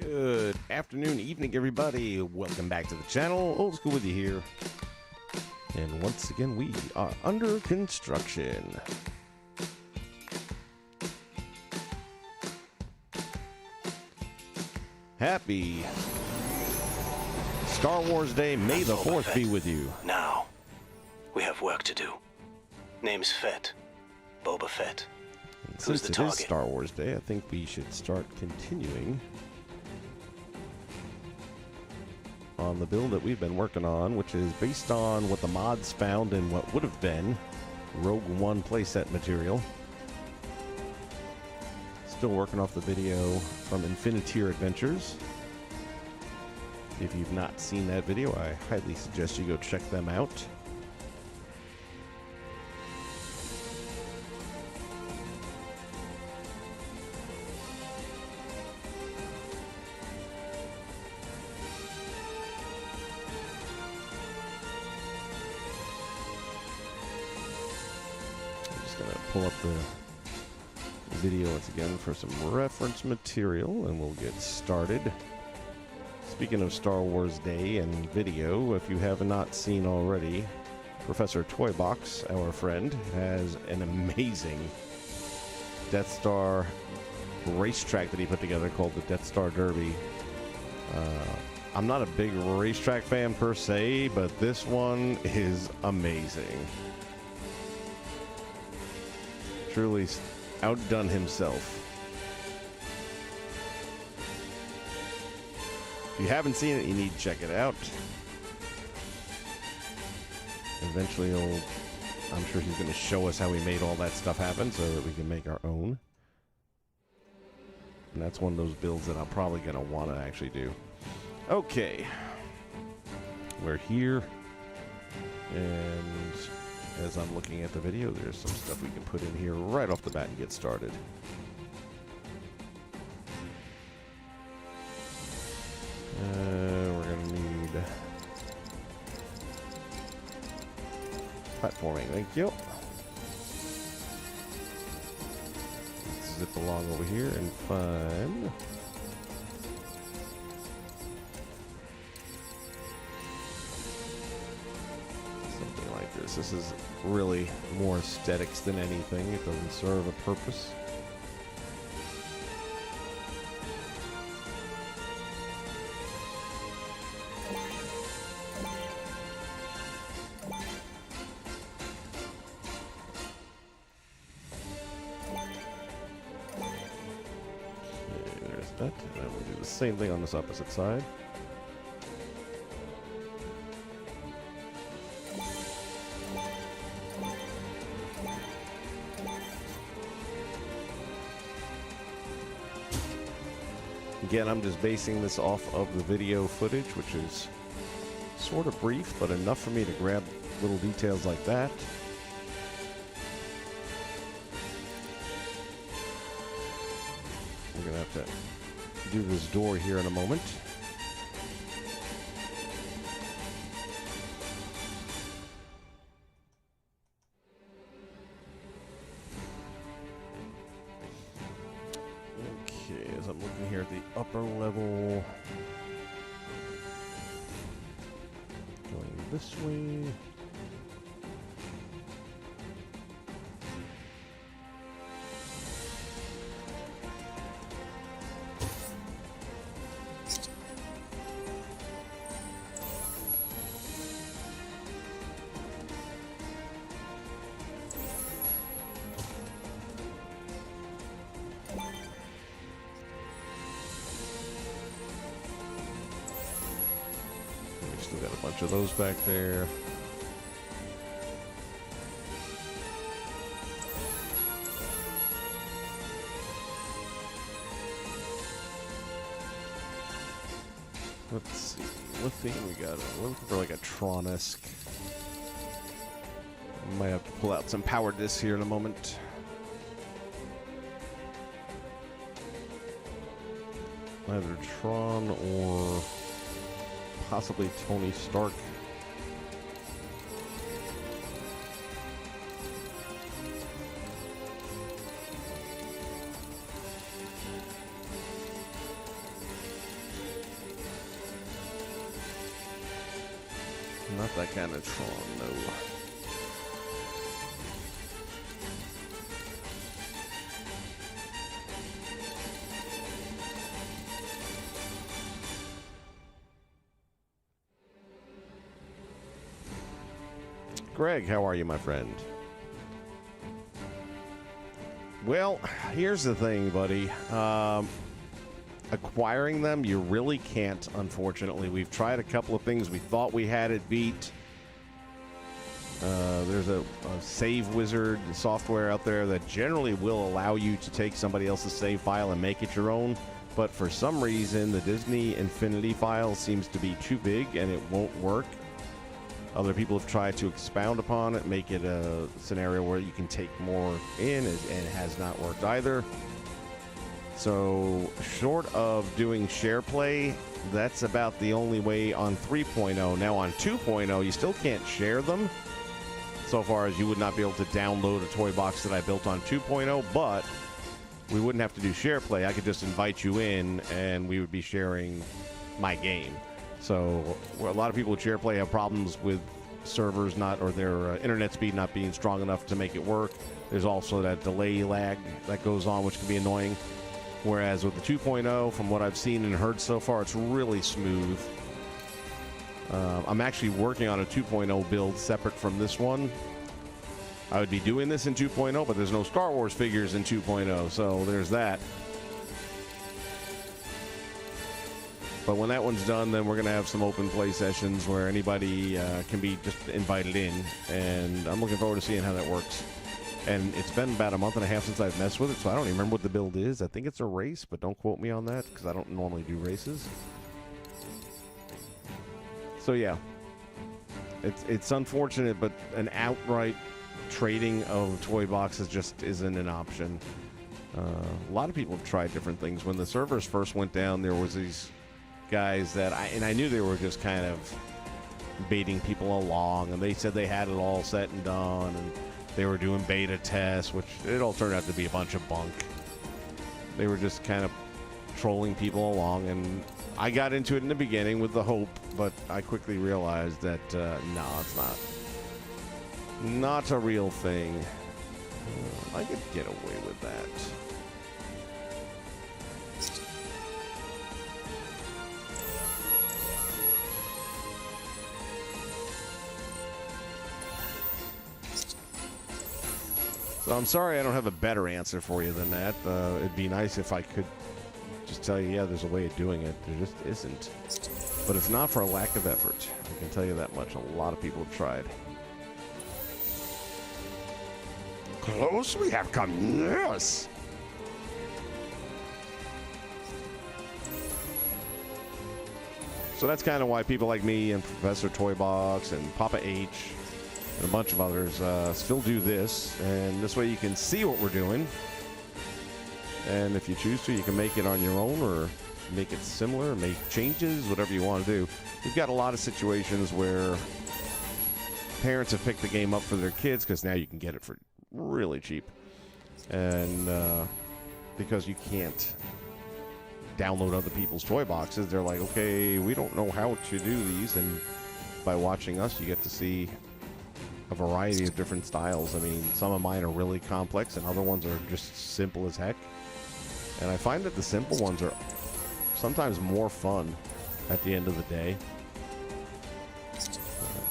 Good afternoon, evening, everybody. Welcome back to the channel. Old School with you here. And once again, we are under construction. Happy Star Wars Day. May the 4th be with you. Now, we have work to do. Name's Fett. Boba Fett. And Who's since the it target? is Star Wars Day, I think we should start continuing on the build that we've been working on, which is based on what the mods found in what would have been Rogue One playset material. Still working off the video from Infiniteer Adventures. If you've not seen that video, I highly suggest you go check them out. Pull up the video once again for some reference material and we'll get started. Speaking of Star Wars Day and video, if you have not seen already, Professor Toybox, our friend, has an amazing Death Star racetrack that he put together called the Death Star Derby. I'm not a big racetrack fan per se, but this one is amazing. Truly outdone himself. If you haven't seen it, you need to check it out. Eventually, I'm sure he's going to show us how he made all that stuff happen so that we can make our own. And that's one of those builds that I'm probably going to want to actually do. Okay. We're here. And as I'm looking at the video, there's some stuff we can put in here right off the bat and get started. We're going to need platforming. Thank you. Let's zip along over here and find something like this. This is really more aesthetics than anything. It doesn't serve a purpose. Okay, there's that. And then we'll do the same thing on this opposite side. Again, I'm just basing this off of the video footage, which is sort of brief, but enough for me to grab little details like that. We're going to have to do this door here in a moment. As I'm looking here at the upper level, going this way. Still got a bunch of those back there. Let's see. What thing we got? We're looking for like a Tron-esque. Might have to pull out some power discs here in a moment. Either Tron or possibly Tony Stark. that kind of Tron, no. Greg, how are you, my friend? Well, here's the thing, buddy. Acquiring them, you really can't, unfortunately. We've tried a couple of things. We thought we had it beat. There's a SaveWizard software out there that generally will allow you to take somebody else's save file and make it your own. But for some reason, the Disney Infinity file seems to be too big and it won't work. Other people have tried to expound upon it, make it a scenario where you can take more in, and it has not worked either. So, short of doing share play, that's about the only way on 3.0. Now, on 2.0, you still can't share them, so far as you would not be able to download a toy box that I built on 2.0, but we wouldn't have to do share play. I could just invite you in, and we would be sharing my game. So a lot of people with share play have problems with servers or their internet speed not being strong enough to make it work. There's also that delay lag that goes on, which can be annoying. Whereas with the 2.0, from what I've seen and heard so far, it's really smooth. I'm actually working on a 2.0 build separate from this one. I would be doing this in 2.0, but there's no Star Wars figures in 2.0, so there's that. But when that one's done, then we're going to have some open play sessions where anybody can be just invited in. And I'm looking forward to seeing how that works. And it's been about a month and a half since I've messed with it, so I don't even remember what the build is. I think it's a race, but don't quote me on that because I don't normally do races. So yeah, it's unfortunate, but an outright trading of toy boxes just isn't an option. A lot of people have tried different things. When the servers first went down, there was these guys that I knew they were just kind of baiting people along, and they said they had it all set and done, and they were doing beta tests, which it all turned out to be a bunch of bunk. They were just kind of trolling people along, and I got into it in the beginning with the hope, but I quickly realized that no, it's not a real thing. I could get away with that. So I'm sorry I don't have a better answer for you than that. It'd be nice if I could just tell you, yeah, there's a way of doing it. There just isn't. But it's not for a lack of effort. I can tell you that much. A lot of people have tried. Close we have come, yes! So that's kind of why people like me and Professor Toybox and Papa H and a bunch of others still do this, and this way you can see what we're doing, and if you choose to, you can make it on your own or make it similar, make changes, whatever you want to do. We've got a lot of situations where parents have picked the game up for their kids because now you can get it for really cheap, and because you can't download other people's toy boxes, they're like, okay, we don't know how to do these, and by watching us you get to see a variety of different styles. I mean, some of mine are really complex and other ones are just simple as heck. And I find that the simple ones are sometimes more fun at the end of the day.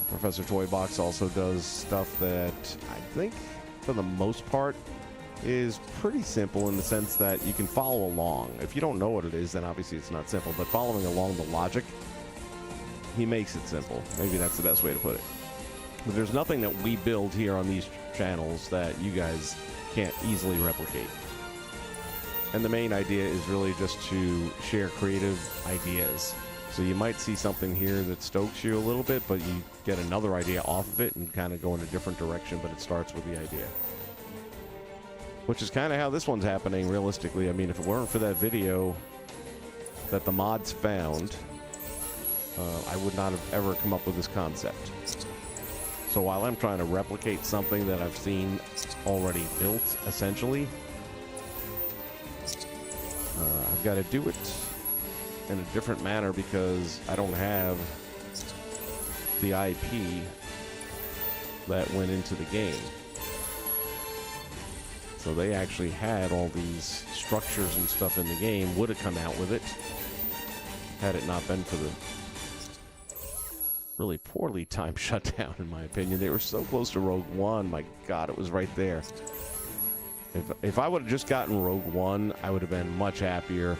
Professor Toybox also does stuff that I think, for the most part, is pretty simple in the sense that you can follow along. If you don't know what it is, then obviously it's not simple. But following along the logic, he makes it simple. Maybe that's the best way to put it. But there's nothing that we build here on these channels that you guys can't easily replicate. And the main idea is really just to share creative ideas. So you might see something here that stokes you a little bit, but you get another idea off of it and kind of go in a different direction, but it starts with the idea. Which is kind of how this one's happening, realistically. I mean, if it weren't for that video that the mods found, I would not have ever come up with this concept. So while I'm trying to replicate something that I've seen already built, essentially, I've got to do it in a different manner because I don't have the IP that went into the game. So they actually had all these structures and stuff in the game, would have come out with it had it not been for the really poorly timed shutdown, in my opinion. They were so close to Rogue One. My God, it was right there. If I would have just gotten Rogue One, I would have been much happier.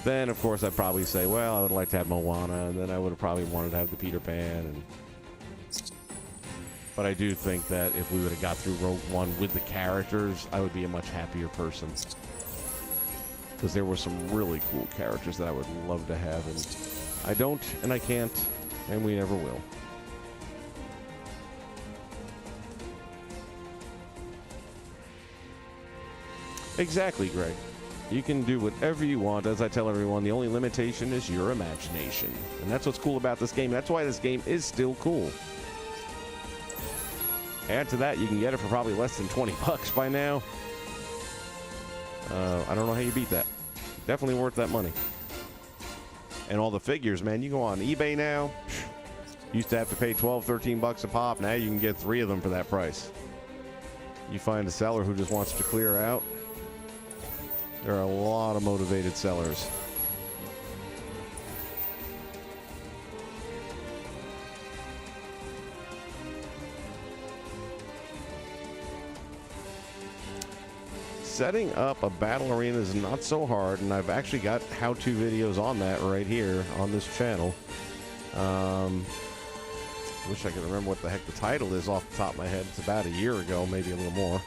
Then, of course, I'd probably say, well, I would like to have Moana, and then I would have probably wanted to have the Peter Pan. But I do think that if we would have got through Rogue One with the characters, I would be a much happier person. Because there were some really cool characters that I would love to have, and I don't, and I can't, and we never will. Exactly, Greg. You can do whatever you want. As I tell everyone, the only limitation is your imagination. And that's what's cool about this game. That's why this game is still cool. Add to that, you can get it for probably less than 20 bucks by now. I don't know how you beat that. Definitely worth that money. And all the figures, man. You go on eBay now. Used to have to pay 12, 13 bucks a pop. Now you can get 3 of them for that price. You find a seller who just wants to clear out. There are a lot of motivated sellers. Setting up a battle arena is not so hard, and I've actually got how-to videos on that right here on this channel. Wish I could remember what the heck the title is off the top of my head. It's about a year ago, maybe a little more.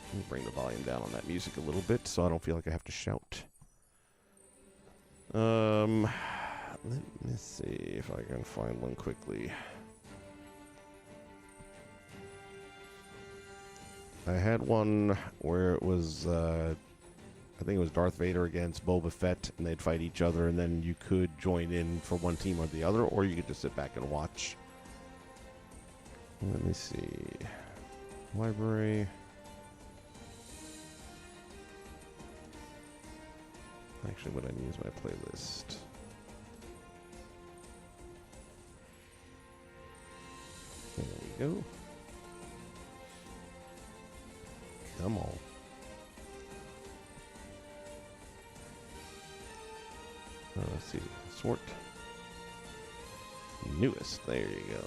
Let me bring the volume down on that music a little bit so I don't feel like I have to shout. Let me see if I can find one quickly. I had one where it was, I think it was Darth Vader against Boba Fett, and they'd fight each other, and then you could join in for one team or the other, or you could just sit back and watch. Let me see. Library. Actually, what I need is my playlist. There we go. Come on. Let's see. Sort. Newest. There you go.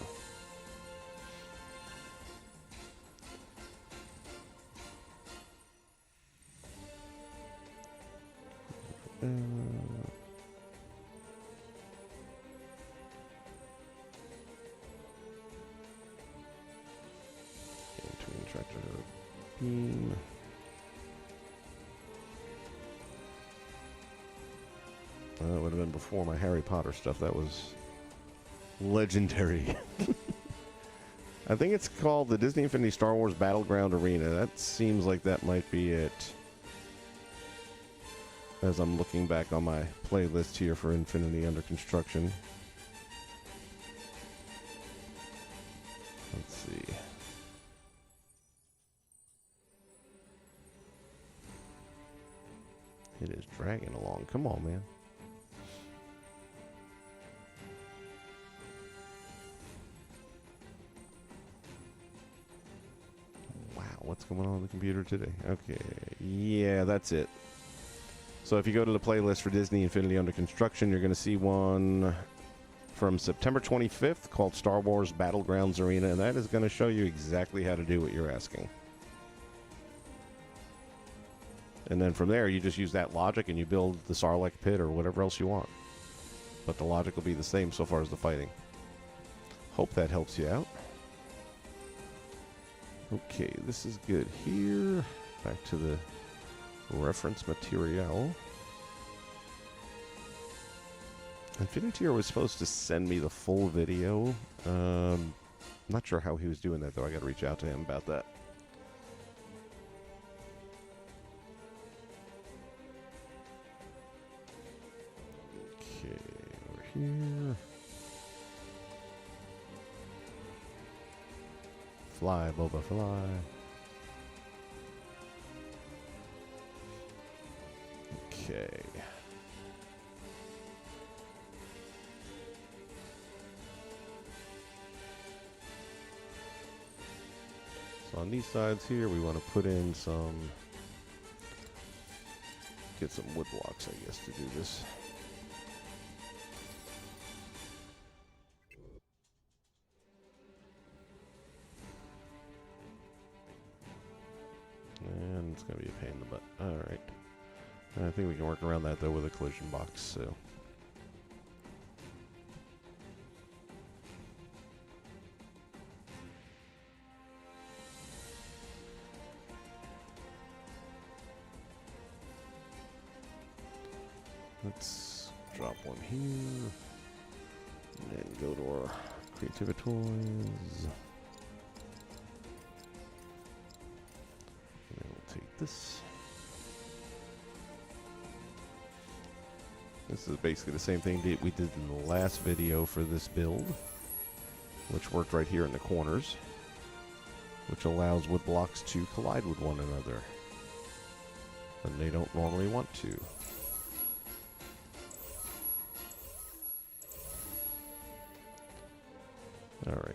Between tractor beam. That would have been before my Harry Potter stuff. That was legendary. I think it's called the Disney Infinity Star Wars Battleground Arena. That seems like that might be it. As I'm looking back on my playlist here for Infinity Under Construction. Let's see. It is dragging along. Come on, man. Wow, what's going on the computer today? Okay, yeah, that's it. So if you go to the playlist for Disney Infinity Under Construction, you're going to see one from September 25th called Star Wars Battlegrounds Arena, and that is going to show you exactly how to do what you're asking. And then from there, you just use that logic and you build the Sarlacc pit or whatever else you want. But the logic will be the same so far as the fighting. Hope that helps you out. Okay, this is good here. Back to the reference material. Infinity was supposed to send me the full video. Not sure how he was doing that, though. I got to reach out to him about that. Okay, over here. Fly, Boba, fly. Okay. So on these sides here, we want to put in some, get some wood blocks, I guess, to do this. And it's going to be a pain in the butt. Alright. I think we can work around that, though, with a collision box, so. Let's drop one here. And then go to our creativitoys. And then we'll take this. This is basically the same thing we did in the last video for this build, which worked right here in the corners, which allows wood blocks to collide with one another. And they don't normally want to. All right.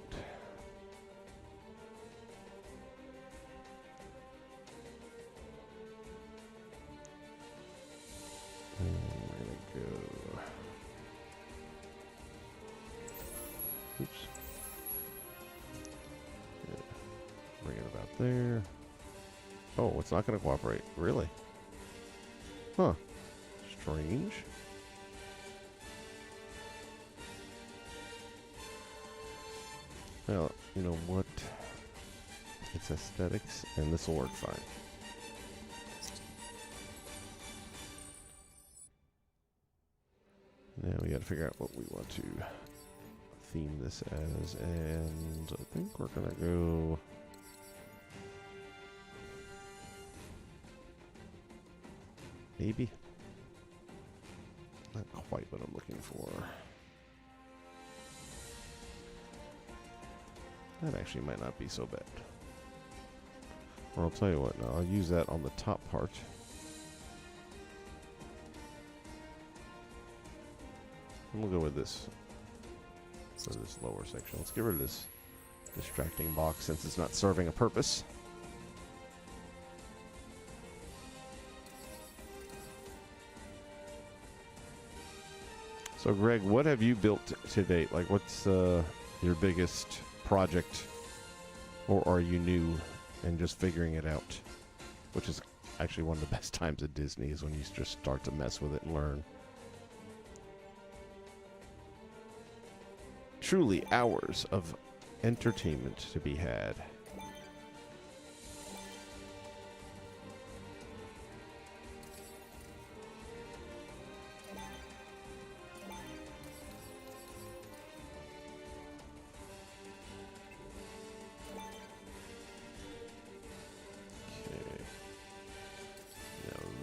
And we're going to go. Oops. Yeah. Bring it about there. Oh, it's not going to cooperate. Really? Huh. Strange. Well, you know what? It's aesthetics, and this will work fine. Now we got to figure out what we want to theme this as, and I think we're gonna go. Maybe. Not quite what I'm looking for. That actually might not be so bad. Or I'll tell you what, now I'll use that on the top part. And we'll go with this for this lower section. Let's get rid of this distracting box since it's not serving a purpose. So Greg, what have you built to date? Like, what's your biggest project, or are you new and just figuring it out? Which is actually one of the best times at Disney, is when you just start to mess with it and learn. Truly hours of entertainment to be had.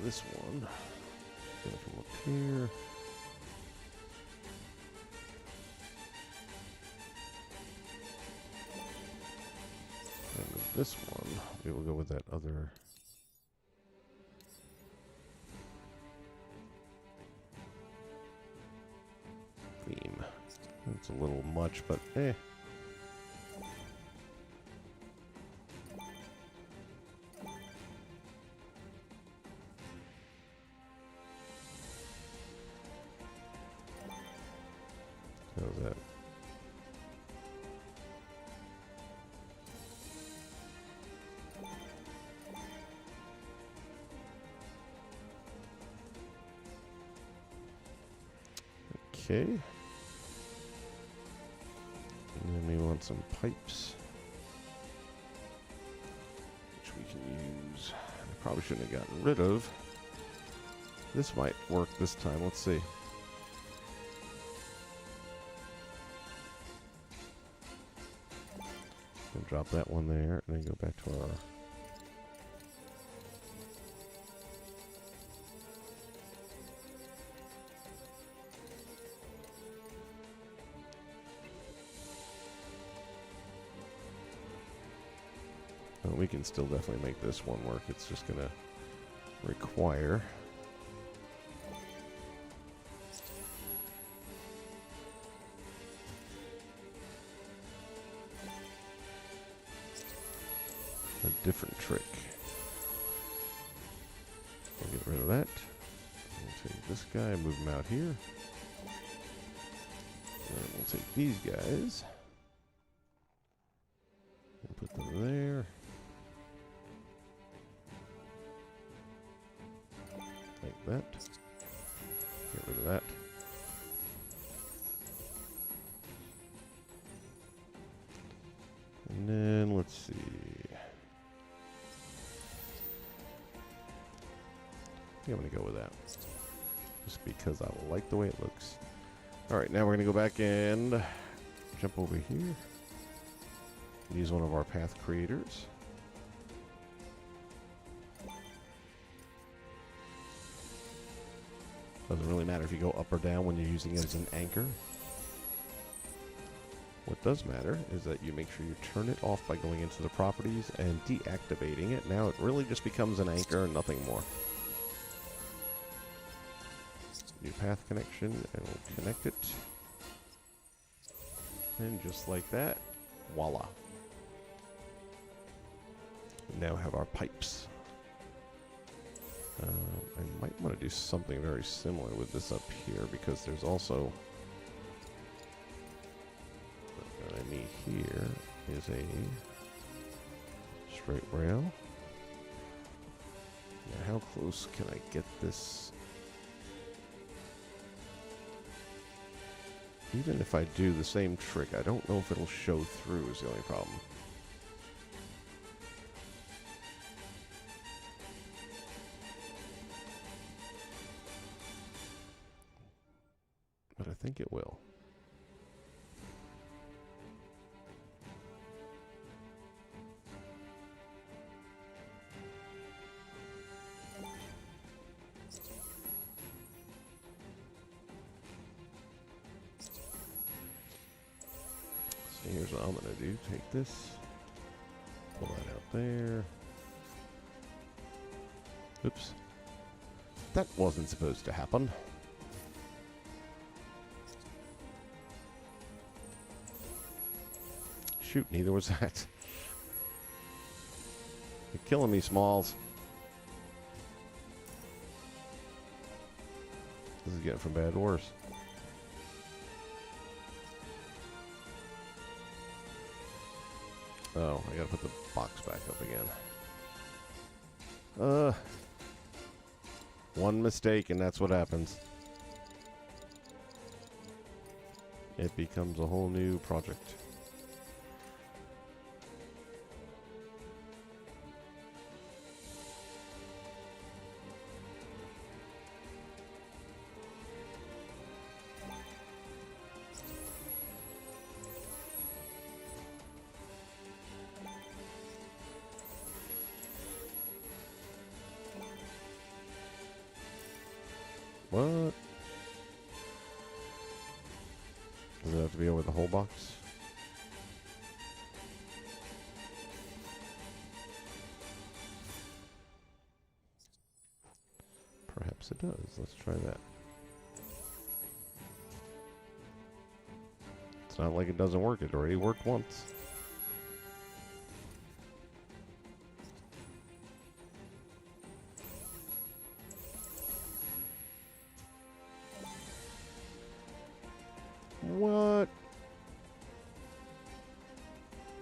This one gonna come up here. And with this one, we will go with that other. Theme. It's a little much, but eh. How's that? Okay. And then we want some pipes, which we can use. I probably shouldn't have gotten rid of. This might work this time. Let's see. And drop that one there, and then go back to our. Well, we can still definitely make this one work. It's just going to require. a different trick. We'll get rid of that. We'll take this guy and move him out here. And we'll take these guys and put them there. Like that. Get rid of that. And then let's see. I think I'm going to go with that. Just because I like the way it looks. Alright, now we're going to go back and jump over here. Use one of our path creators. Doesn't really matter if you go up or down when you're using it as an anchor. What does matter is that you make sure you turn it off by going into the properties and deactivating it. Now it really just becomes an anchor and nothing more. New path connection, and we'll connect it. And just like that, voila. We now have our pipes. I might want to do something very similar with this up here, because there's also what I need here is a straight rail. Now how close can I get this? Even if I do the same trick, I don't know if it'll show through is the only problem. But I think it will. So here's what I'm going to do. Take this, pull that out there. Oops. That wasn't supposed to happen. Shoot, neither was that. You're killing me, Smalls. This is getting from bad to worse. Oh, I gotta put the box back up again. One mistake and that's what happens. It becomes a whole new project. What? Does it have to be over the whole box? Perhaps it does. Let's try that. It's not like it doesn't work. It already worked once. What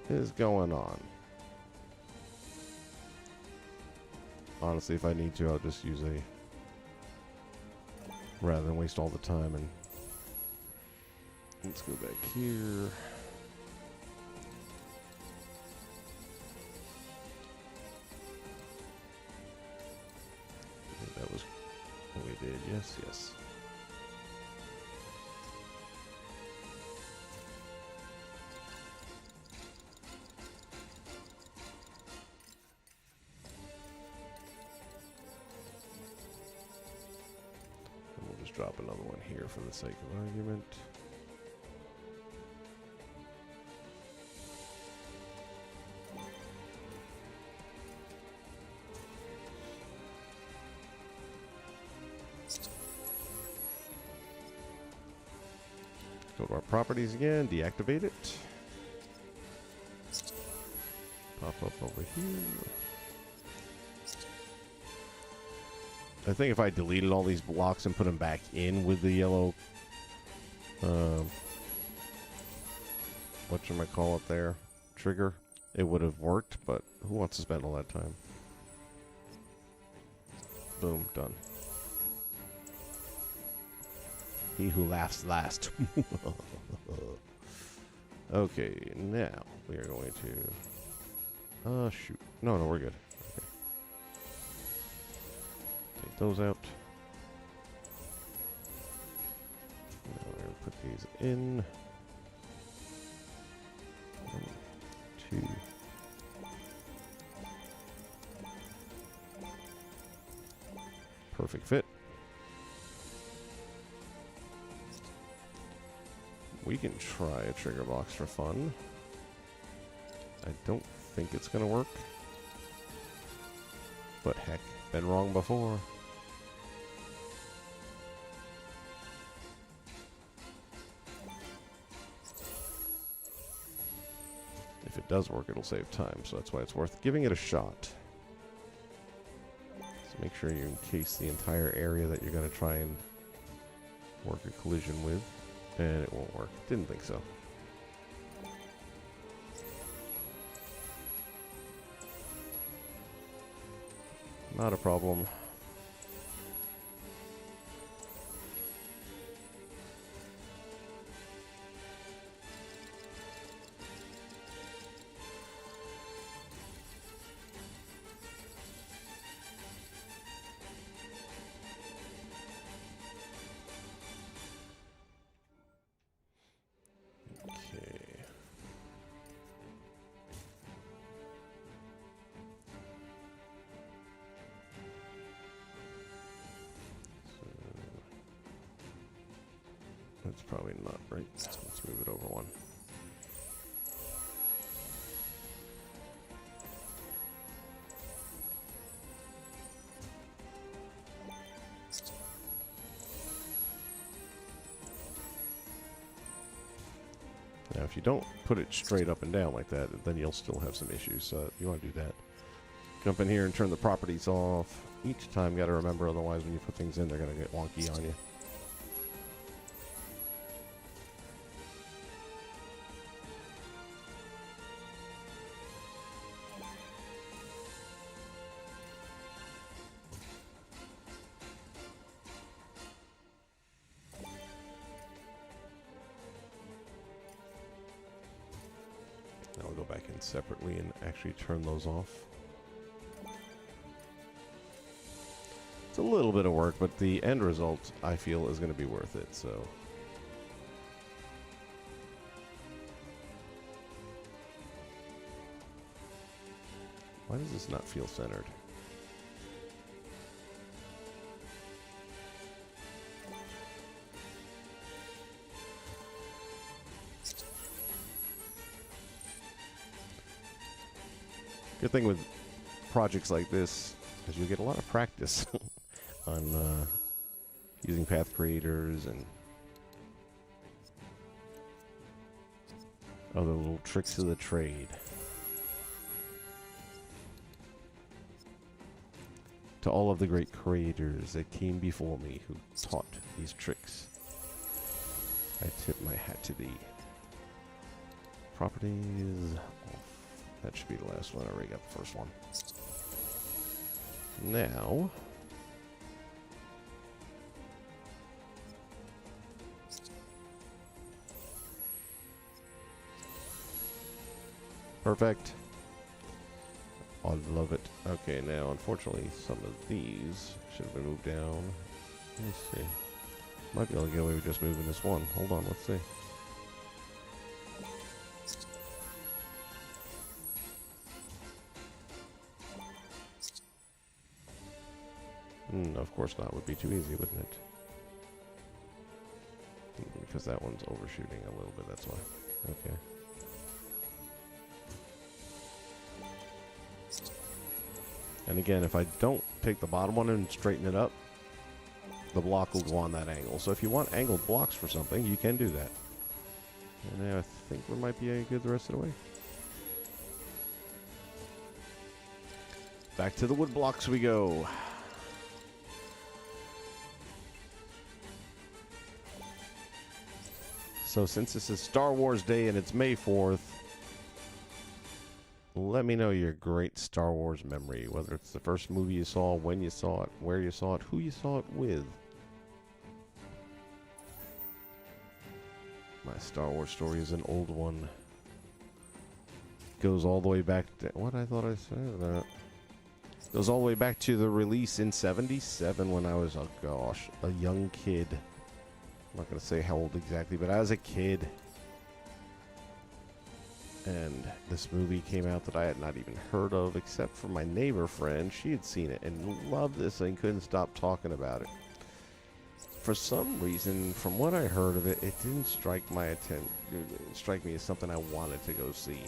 is going on? Honestly, if I need to, I'll just use a... rather than waste all the time. And let's go back here. I think that was what we did. Yes, yes. Drop another one here for the sake of argument. Go to our properties again, deactivate it. Pop up over here. I think if I deleted all these blocks and put them back in with the yellow, whatchamacallit there, trigger, it would have worked, but who wants to spend all that time? Boom, done. He who laughs last. Okay, now we are going to... shoot. No, we're good. Okay. Take those out. Now we're going to put these in. 1, 2. Perfect fit. We can try a trigger box for fun. I don't think it's going to work. But heck, been wrong before. If it does work, it'll save time, so that's why it's worth giving it a shot. So make sure you encase the entire area that you're going to try and work a collision with. And it won't work. Didn't think so. Not a problem. That's probably not right. Let's move it over one. Now, if you don't put it straight up and down like that, then you'll still have some issues. So you want to do that. Jump in here and turn the properties off. Each time, got to remember, otherwise when you put things in, they're going to get wonky on you. Now we'll go back in separately and actually turn those off. It's a little bit of work, but the end result, I feel, is going to be worth it, so... Why does this not feel centered? Good thing with projects like this is you get a lot of practice on using path creators and other little tricks of the trade. To all of the great creators that came before me who taught these tricks, I tip my hat to thee. Properties off. That should be the last one. I already got the first one. Now, perfect. I love it. Okay, now unfortunately some of these should have been moved down. Let me see. Might be able to get away with just moving this one. Hold on, let's see. Of course not. Would be too easy, wouldn't it? Because that one's overshooting a little bit, that's why. Okay. And again, if I don't take the bottom one and straighten it up, the block will go on that angle. So if you want angled blocks for something, you can do that. And I think we might be good the rest of the way. Back to the wood blocks we go. So since this is Star Wars Day and it's May 4th, let me know your great Star Wars memory, whether it's the first movie you saw, when you saw it, where you saw it, who you saw it with. My Star Wars story is an old one. Goes all the way back to... What I thought I said? Goes all the way back to the release in 77 when I was, oh gosh, a young kid. I'm not going to say how old exactly, but I was a kid. And this movie came out that I had not even heard of, except for my neighbor friend. She had seen it and loved this and couldn't stop talking about it. For some reason, from what I heard of it, it didn't strike my attention. Strike me as something I wanted to go see.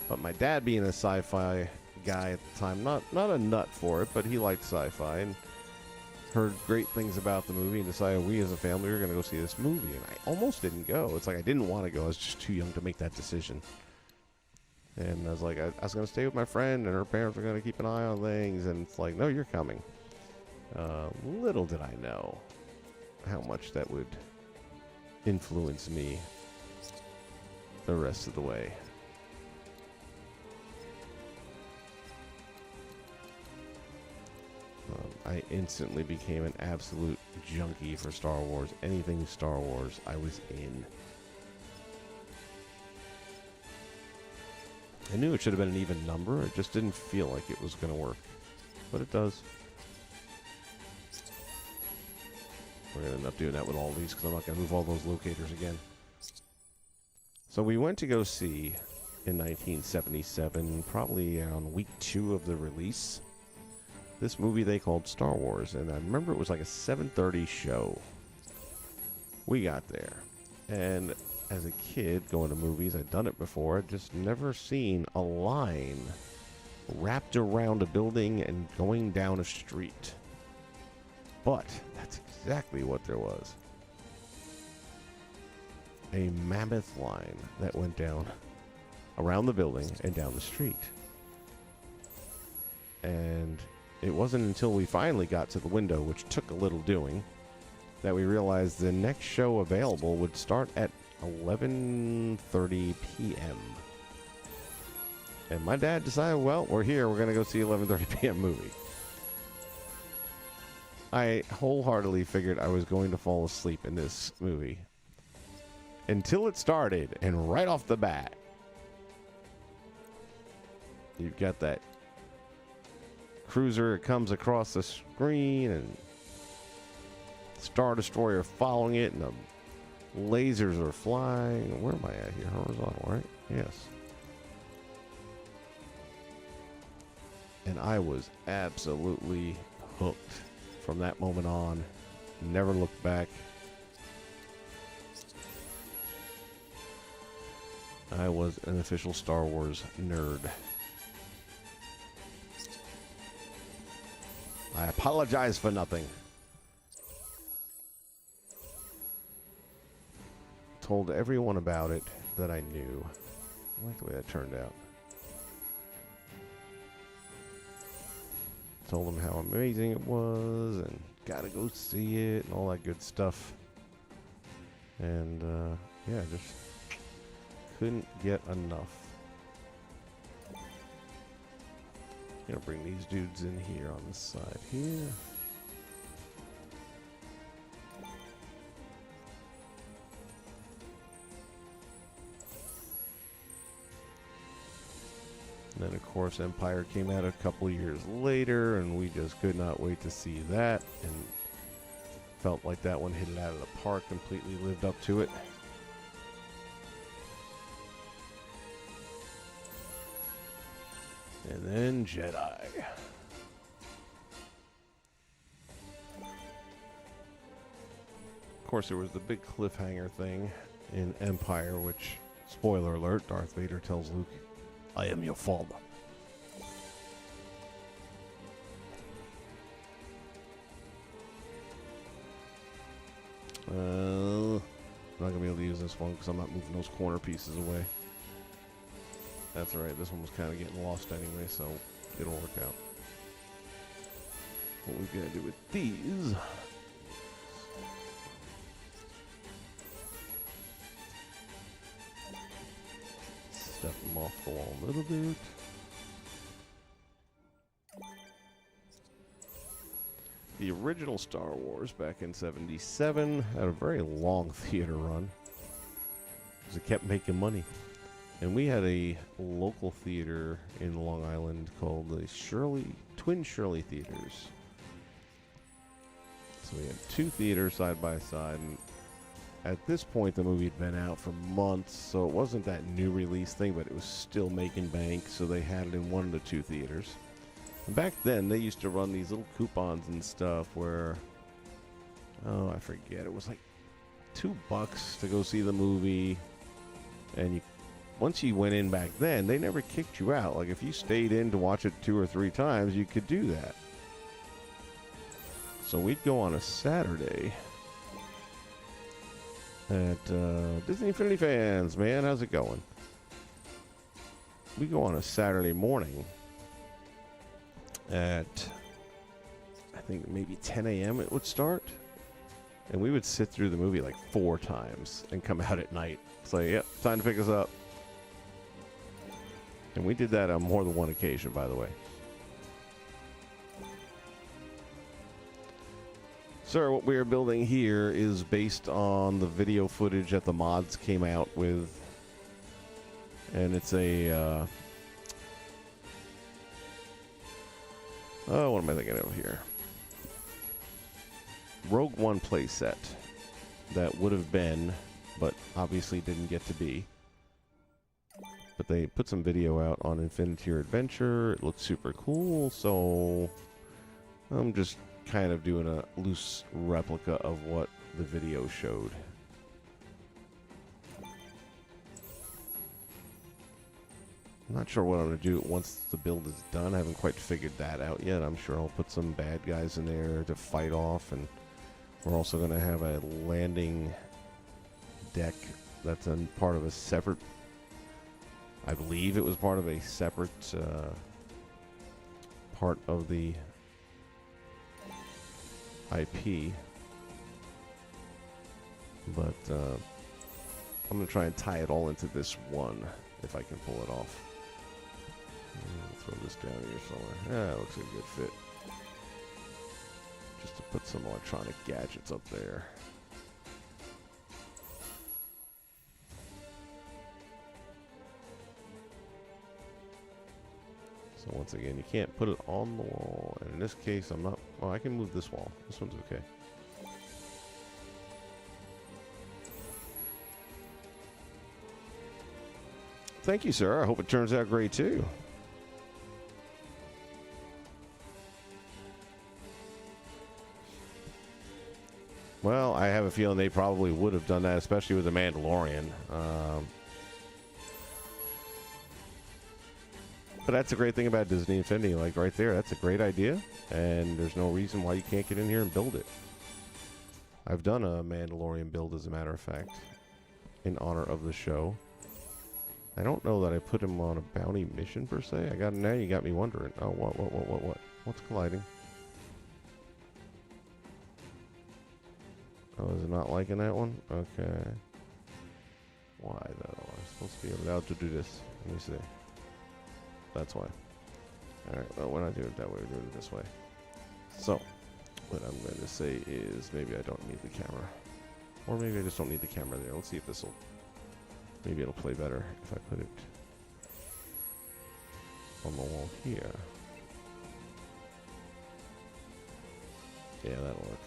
But my dad, being a sci-fi guy at the time, not a nut for it, but he liked sci-fi and heard great things about the movie and decided we as a family were going to go see this movie. And I almost didn't go. It's like I didn't want to go. I was just too young to make that decision. And I was like, I was going to stay with my friend, and her parents were going to keep an eye on things. And it's like, no, you're coming. Little did I know how much that would influence me the rest of the way. I instantly became an absolute junkie for Star Wars. Anything Star Wars, I was in. I knew it should have been an even number. It just didn't feel like it was going to work. But it does. We're going to end up doing that with all these because I'm not going to move all those locators again. So we went to go see in 1977, probably on week 2 of the release, this movie they called Star Wars. And I remember it was like a 7:30 show. We got there. And as a kid going to movies, I'd done it before. I'd just never seen a line wrapped around a building and going down a street. But that's exactly what there was. A mammoth line that went down around the building and down the street. And it wasn't until we finally got to the window, which took a little doing, that we realized the next show available would start at 11:30 p.m. And my dad decided, well, we're here. We're going to go see 11:30 p.m. movie. I wholeheartedly figured I was going to fall asleep in this movie. Until it started, and right off the bat, you've got that cruiser that comes across the screen, and Star Destroyer following it, and the lasers are flying. Where am I at here? Horizontal, right? Yes. And I was absolutely hooked from that moment on. Never looked back. I was an official Star Wars nerd. I apologize for nothing. Told everyone about it that I knew. I like the way that turned out. Told them how amazing it was and gotta go see it and all that good stuff. And yeah, just couldn't get enough. Gonna bring these dudes in here on the side here. And then, of course, Empire came out a couple years later, and we just could not wait to see that. And felt like that one hit it out of the park, completely lived up to it. And then Jedi. Of course, there was the big cliffhanger thing in Empire, which, spoiler alert, Darth Vader tells Luke, I am your father. I'm not going to be able to use this one because I'm not moving those corner pieces away. That's alright, this one was kind of getting lost anyway, so it'll work out. what we gotta do with these. Step them off the wall a little bit. The original Star Wars back in '77 had a very long theater run because it kept making money. And we had a local theater in Long Island called the Twin Shirley Theaters. So we had two theaters side by side. And at this point, the movie had been out for months, so it wasn't that new release thing, but it was still making bank, so they had it in one of the two theaters. And back then, they used to run these little coupons and stuff where, oh, I forget, it was like $2 to go see the movie, and once you went in back then, they never kicked you out. Like, if you stayed in to watch it 2 or 3 times, you could do that. So we'd go on a Saturday at Disney Infinity Fans, man, how's it going? We go on a Saturday morning at, I think maybe 10 a.m. it would start. And we would sit through the movie like 4 times and come out at night. It's like, yep, time to pick us up. And we did that on more than one occasion, by the way. Sir, what we are building here is based on the video footage that the mods came out with. And it's a... oh, what am I thinking of here? Rogue One playset that would have been, but obviously didn't get to be. But they put some video out on Infinity Adventure. It looks super cool, so I'm just kind of doing a loose replica of what the video showed. I'm not sure what I'm going to do once the build is done. I haven't quite figured that out yet. I'm sure I'll put some bad guys in there to fight off, and we're also going to have a landing deck that's a part of a separate... I believe it was part of a separate part of the IP. But I'm going to try and tie it all into this one, if I can pull it off. Throw this down here somewhere. Yeah, it looks like a good fit. Just to put some electronic gadgets up there. So once again, you can't put it on the wall. And in this case, I'm not... oh, I can move this wall. This one's okay. Thank you, sir. I hope it turns out great, too. Well, I have a feeling they probably would have done that, especially with The Mandalorian. But that's a great thing about Disney Infinity. Like, right there, that's a great idea. And there's no reason why you can't get in here and build it. I've done a Mandalorian build, as a matter of fact, in honor of the show. I don't know that I put him on a bounty mission, per se. Now you got me wondering. Oh, what? What's colliding? Oh, is it not liking that one? Okay. Why, though? I'm supposed to be allowed to do this. Let me see. That's why. Alright, well, we're not doing it that way. We're doing it this way. So, what I'm going to say is maybe I don't need the camera. Or maybe I just don't need the camera there. Let's see if this will... maybe it'll play better if I put it on the wall here. Yeah, that'll work.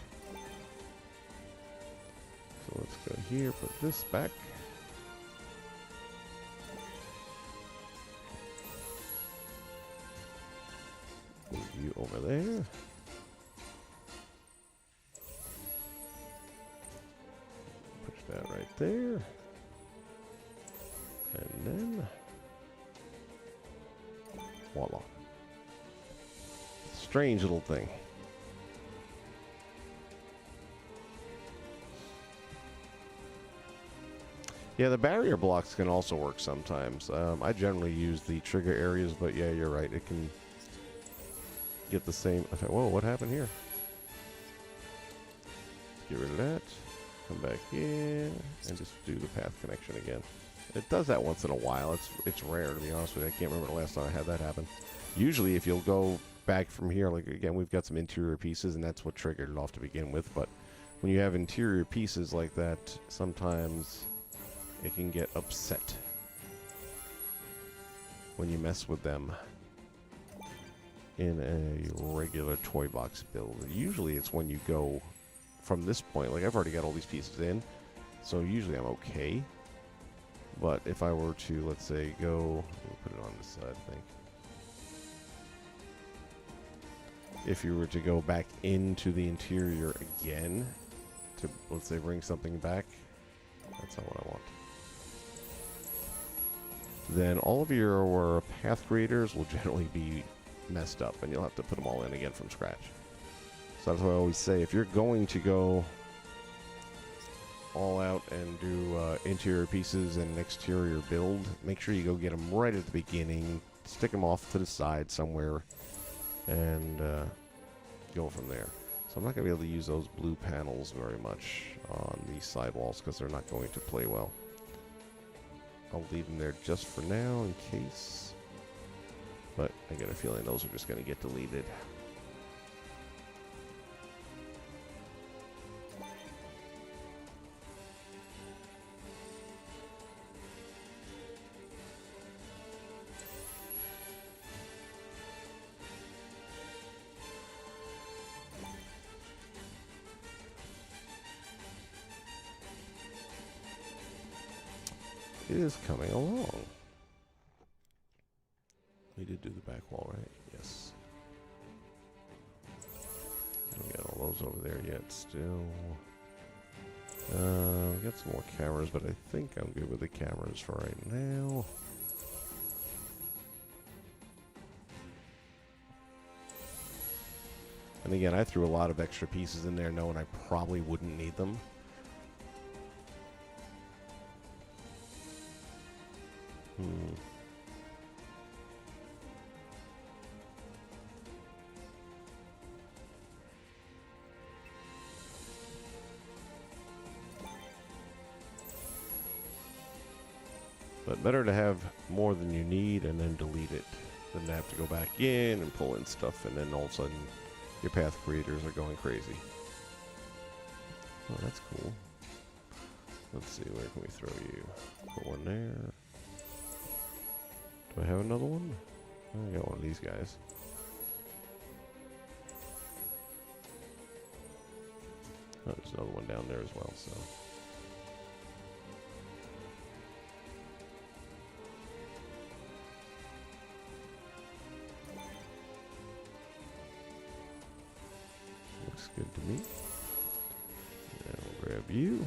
So let's go here, put this back. Move you over there. Push that right there. And then, voila. Strange little thing. Yeah, the barrier blocks can also work sometimes. I generally use the trigger areas, but yeah, you're right. It can get the same effect. Whoa, what happened here? Get rid of that. Come back in and just do the path connection again. It does that once in a while. It's rare, to be honest with you. I can't remember the last time I had that happen. Usually, if you'll go back from here, like again, we've got some interior pieces, and that's what triggered it off to begin with. But when you have interior pieces like that, sometimes it can get upset when you mess with them in a regular toy box build. Usually, it's when you go from this point. Like, I've already got all these pieces in, so usually I'm okay. But if I were to, let's say, go... We'll put it on this side, I think. If you were to go back into the interior again to, let's say, bring something back, that's not what I want. Then all of your path creators will generally be messed up, and you'll have to put them all in again from scratch. So that's what I always say. If you're going to go all out and do interior pieces and an exterior build, make sure you go get them right at the beginning, stick them off to the side somewhere, and go from there. So I'm not going to be able to use those blue panels very much on these sidewalls because they're not going to play well. I'll leave them there just for now in case, but I get a feeling those are just going to get deleted. It is coming along. We did do the back wall, right? Yes. Don't got all those over there yet still. We got some more cameras, but I think I'm good with the cameras for right now. And again, I threw a lot of extra pieces in there knowing I probably wouldn't need them. But better to have more than you need and then delete it than to have to go back in and pull in stuff and then all of a sudden your path creators are going crazy. Oh, that's cool. Let's see, where can we throw you? Put one there. Do I have another one? I got one of these guys. Oh, there's another one down there as well, so. Looks good to me. And we'll grab you.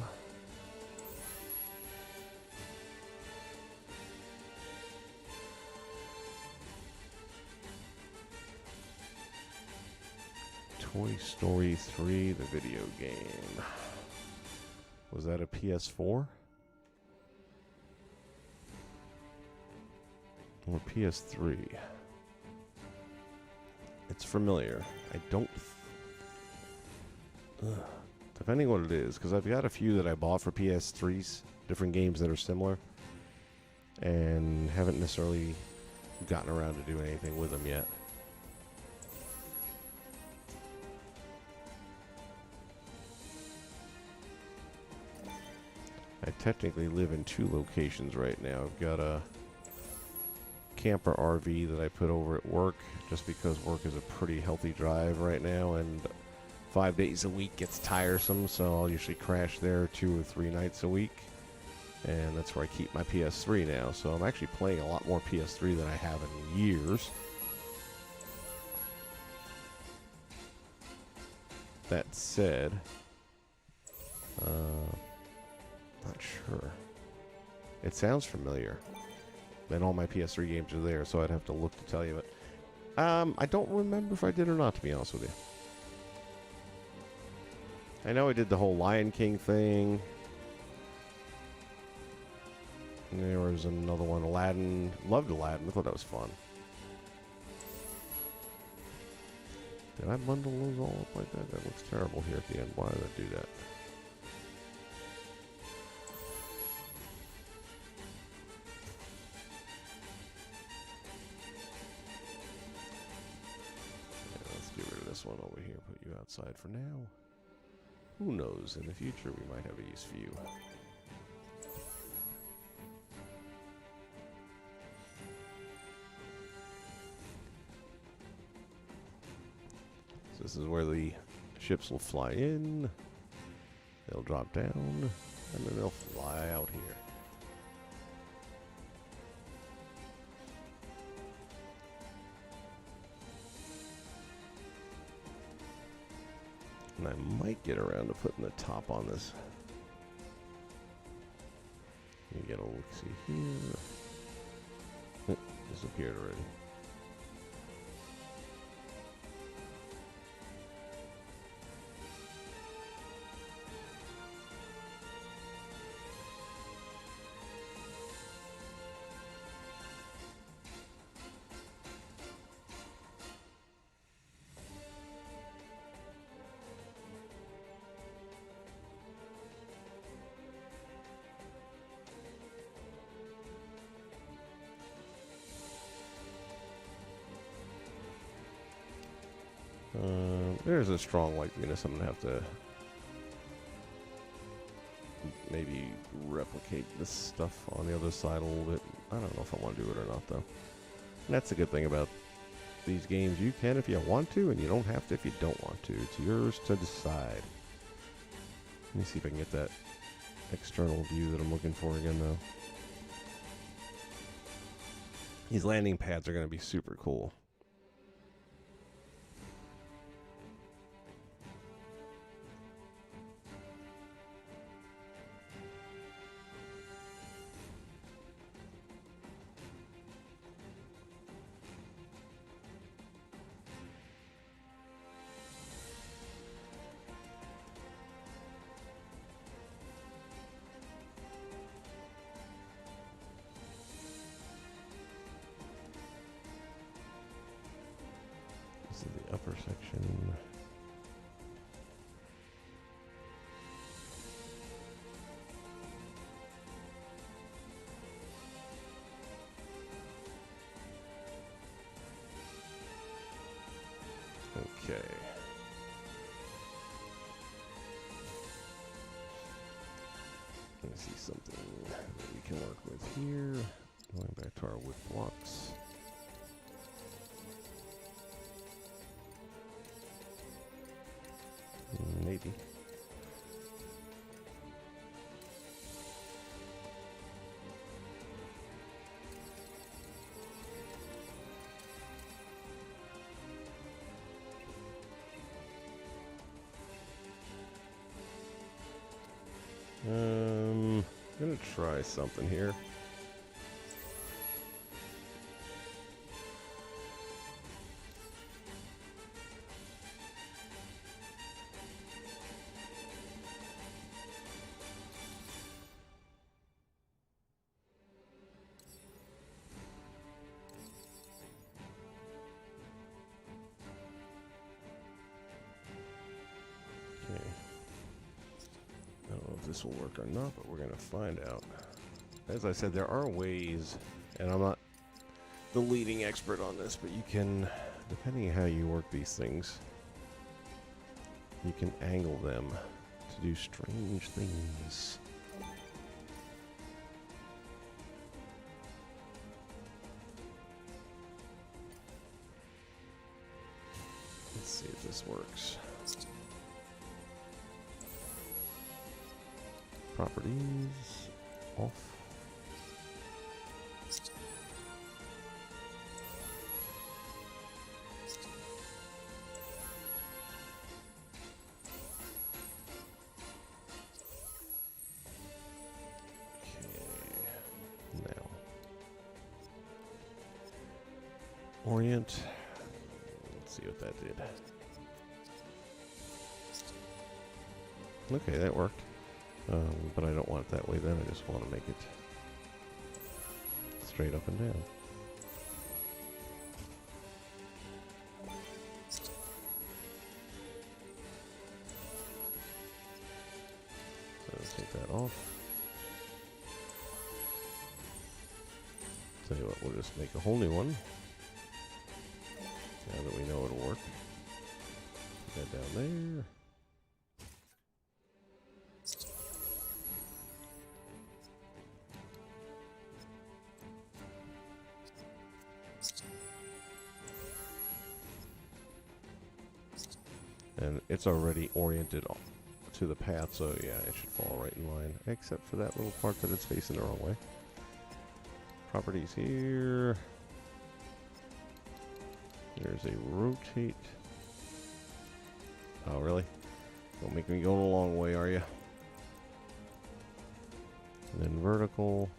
Toy Story 3, the video game. Was that a PS4? Or PS3? It's familiar. I don't... Depending what it is, because I've got a few that I bought for PS3s, different games that are similar, and haven't necessarily gotten around to doing anything with them yet. I technically live in two locations right now. I've got a camper RV that I put over at work just because work is a pretty healthy drive right now, and 5 days a week gets tiresome, so I'll usually crash there 2 or 3 nights a week, and that's where I keep my PS3 now. So I'm actually playing a lot more PS3 than I have in years. That said, not sure. It sounds familiar. And all my PS3 games are there, so I'd have to look to tell you. But I don't remember if I did or not, to be honest with you. I know I did the whole Lion King thing. And there was another one, Aladdin. Loved Aladdin. I thought that was fun. Did I bundle those all up like that? That looks terrible here at the end. Why did I do that? Yeah, let's get rid of this one over here. Put you outside for now. Who knows? In the future, we might have a use for you. So this is where the ships will fly in. They'll drop down, and then they'll fly out here. And I might get around to putting the top on this. You get a look-see here. Oh, disappeared already. There's a strong likeliness I'm going to have to maybe replicate this stuff on the other side a little bit. I don't know if I want to do it or not, though. And that's the good thing about these games. You can if you want to, and you don't have to if you don't want to. It's yours to decide. Let me see if I can get that external view that I'm looking for again, though. These landing pads are going to be super cool. This is the upper section. Okay. Let me see something that we can work with here. Going back to our wood blocks. Maybe. I'm gonna try something here. This will work or not, but we're going to find out. As I said, there are ways, and I'm not the leading expert on this, but you can, depending on how you work these things, you can angle them to do strange things. Let's see if this works. Properties off. Okay. Now orient. Let's see what that did. Okay, that worked. But I don't want it that way then. I just want to make it straight up and down. take that off. Tell you what, we'll just make a whole new one. Now that we know it'll work. Put that down there. And it's already oriented to the path, so yeah, it should fall right in line, except for that little part that it's facing the wrong way. Properties here. There's a rotate. Oh, really? Don't make me go the long way, are you? And then vertical.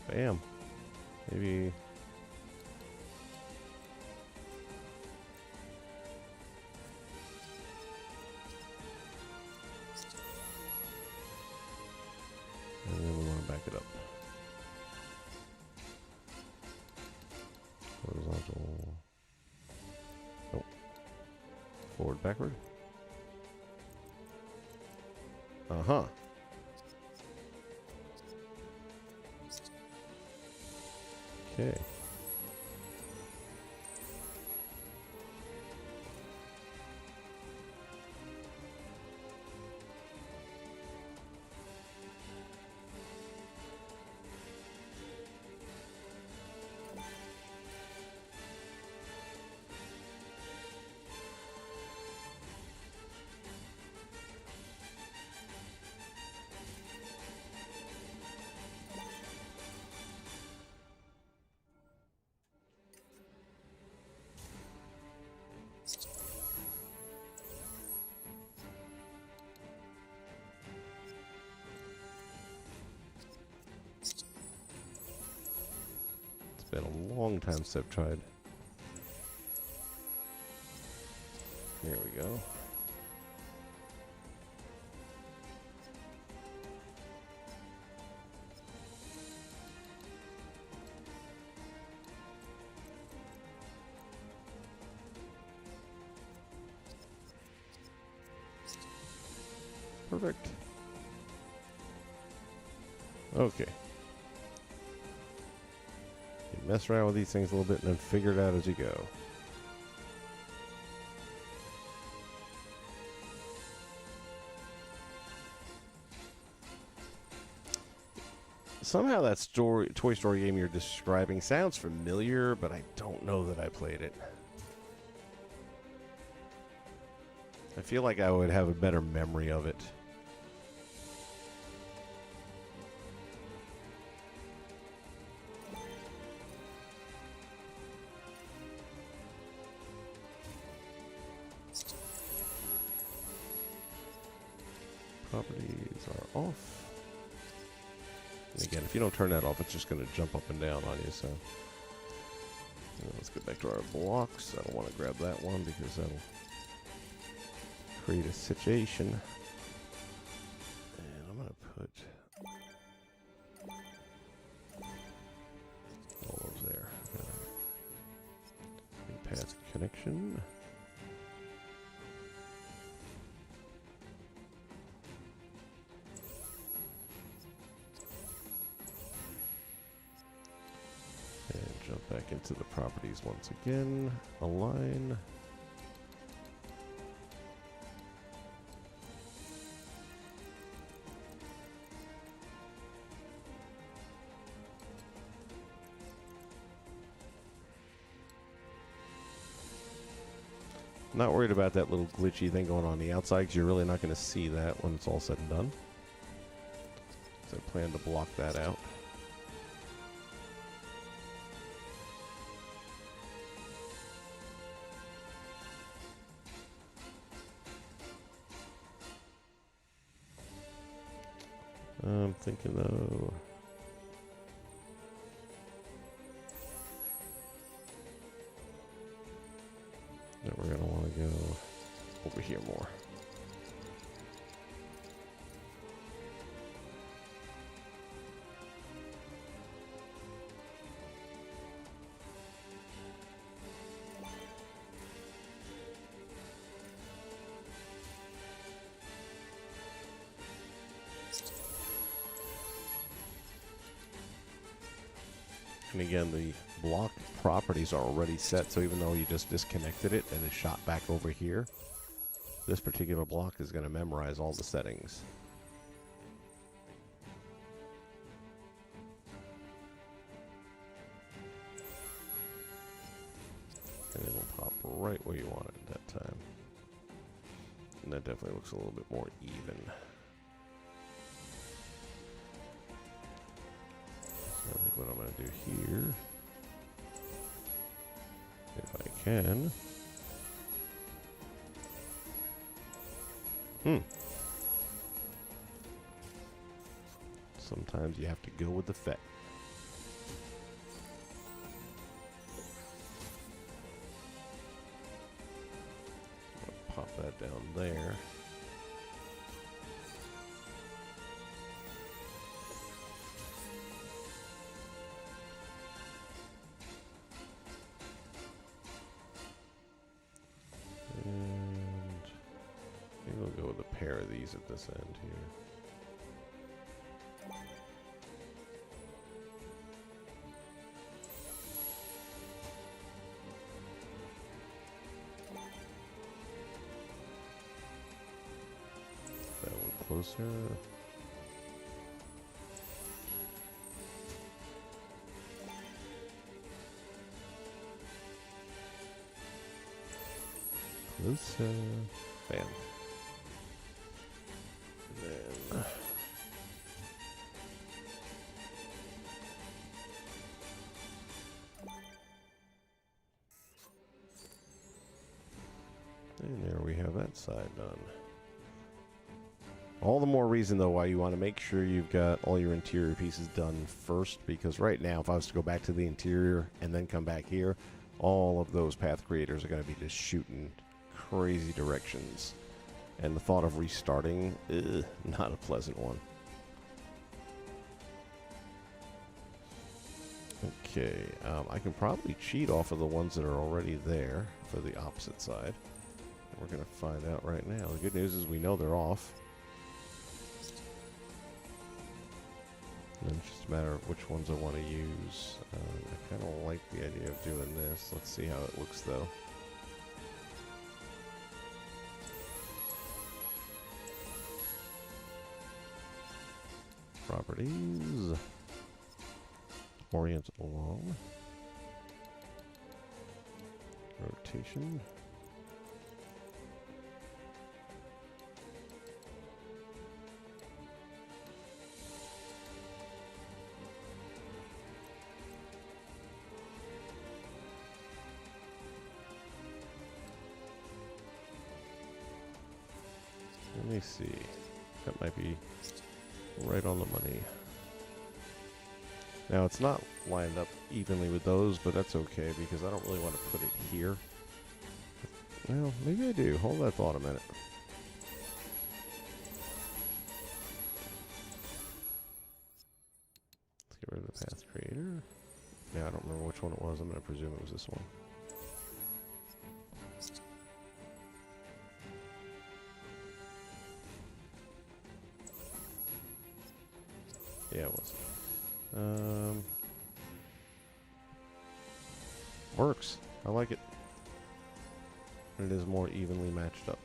Bam. Maybe. And then we want to back it up. Horizontal. Nope. Forward, backward. Uh-huh. Okay. Been a long time since I've tried. Here we go. Perfect. Okay. Mess around with these things a little bit and then figure it out as you go. Somehow that Toy Story game you're describing sounds familiar, but I don't know that I played it. I feel like I would have a better memory of it. Properties are off. And again, if you don't turn that off, it's just going to jump up and down on you. So let's get back to our blocks. I don't want to grab that one because that'll create a situation. And I'm going to put all those there. Path connection. Jump back into the properties once again. Align. Not worried about that little glitchy thing going on the outside because you're really not going to see that when it's all said and done. So I plan to block that out. I'm thinking though. That we're gonna want to go over here more. And again, the block properties are already set, so even though you just disconnected it and it shot back over here, this particular block is going to memorize all the settings. And it'll pop right where you want it at that time. And that definitely looks a little bit more even. So I think what I'm going to do here, if I can. Sometimes you have to go with the FET. Pop that down there. And maybe we'll go with a pair of these at this end here. Closer. Closer. Bam. And then and there we have that side done. All the more reason, though, why you want to make sure you've got all your interior pieces done first, because right now, if I was to go back to the interior and then come back here, all of those path creators are going to be just shooting crazy directions. And the thought of restarting, not a pleasant one. Okay, I can probably cheat off of the ones that are already there for the opposite side. And we're going to find out right now. The good news is we know they're off. And it's just a matter of which ones I want to use. I kind of like the idea of doing this. Let's see how it looks, though. Properties. Orient along. Rotation. Let me see. That might be right on the money. Now, it's not lined up evenly with those, but that's okay because I don't really want to put it here. Well, maybe I do. Hold that thought a minute. Let's get rid of the path creator. Yeah, I don't remember which one it was. I'm going to presume it was this one. Yeah, it was. Works. I like it. It is more evenly matched up.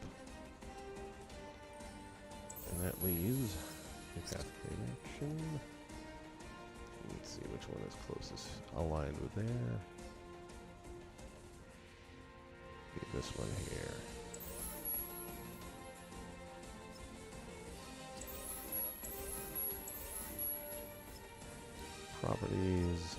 And that leaves the path connection. Let's see which one is closest aligned with there. Be this one here. Properties.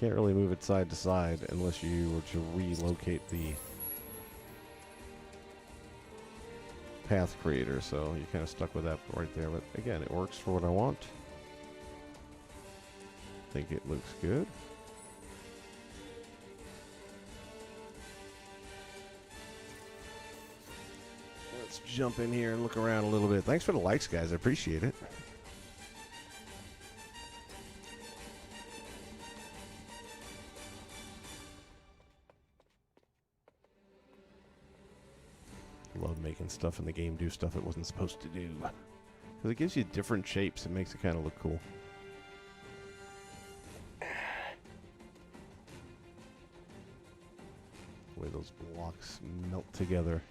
Can't really move it side to side unless you were to relocate the path creator, so you're kind of stuck with that right there. But again, it works for what I want. I think it looks good. Let's jump in here and look around a little bit. Thanks for the likes, guys. I appreciate it. Love making stuff in the game do stuff it wasn't supposed to do. Because it gives you different shapes. It makes it kind of look cool. The way those blocks melt together.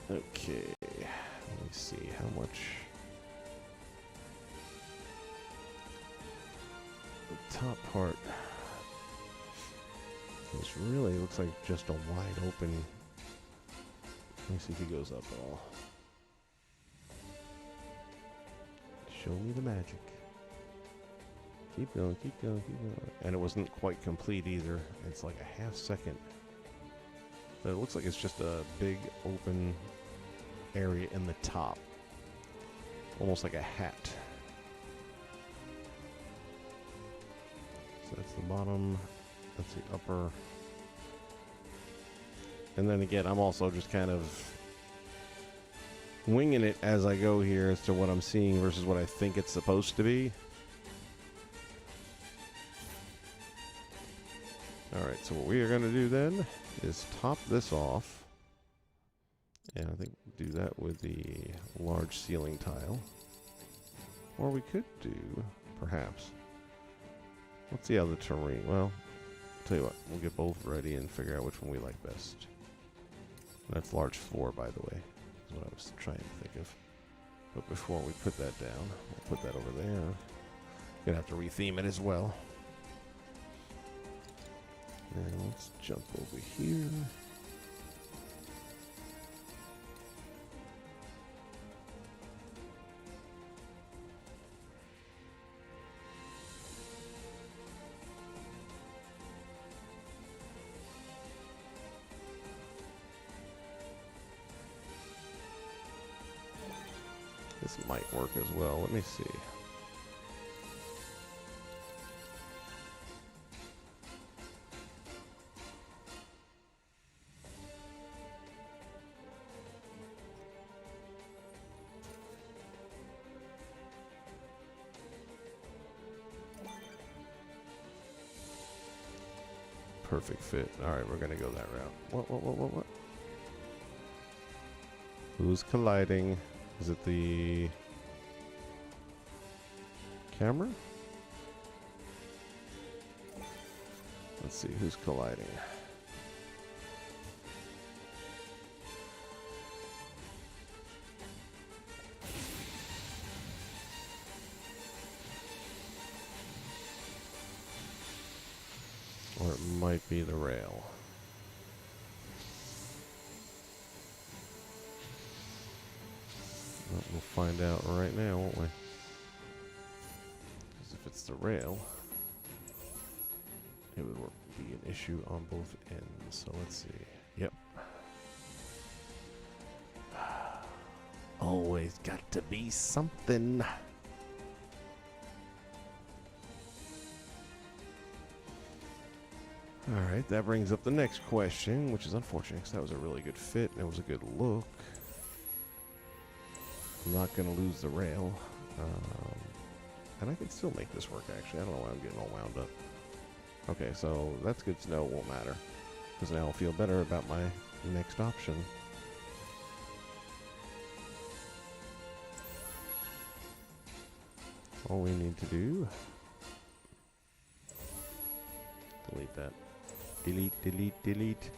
Okay, let me see how much the top part. This really looks like just a wide open. Let me see if he goes up at all. Show me the magic. Keep going, keep going, keep going. And it wasn't quite complete either. It's like a half second. But it looks like it's just a big open area in the top. Almost like a hat. So that's the bottom. That's the upper. And then again, I'm also just kind of winging it as I go here as to what I'm seeing versus what I think it's supposed to be. Alright, so what we are going to do then is top this off. And I think we'll do that with the large ceiling tile. Or we could do, perhaps. Let's see how the terrain. Well, I'll tell you what, we'll get both ready and figure out which one we like best. And that's large floor, by the way, is what I was trying to think of. But before we put that down, we'll put that over there. Gonna have to retheme it as well. And let's jump over here. This might work as well. Let me see. Perfect fit. All right, we're gonna go that route. What? Who's colliding? Is it the camera? Let's see who's colliding. Or it might be the rail. Well, we'll find out right now, won't we? Because if it's the rail, it would be an issue on both ends. So let's see. Yep. Always got to be something. Alright, that brings up the next question, which is unfortunate because that was a really good fit and it was a good look. I'm not going to lose the rail. And I can still make this work, actually. I don't know why I'm getting all wound up. Okay, so that's good to know. It won't matter. Because now I'll feel better about my next option. All we need to do... delete that. Delete, delete, delete.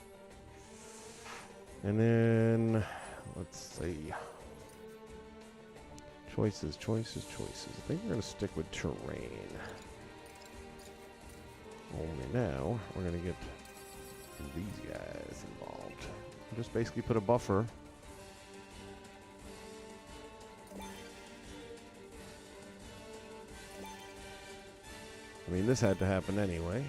And then... let's see... choices, choices, choices. I think we're going to stick with terrain. Only now, we're going to get these guys involved. Just basically put a buffer. mean, this had to happen anyway.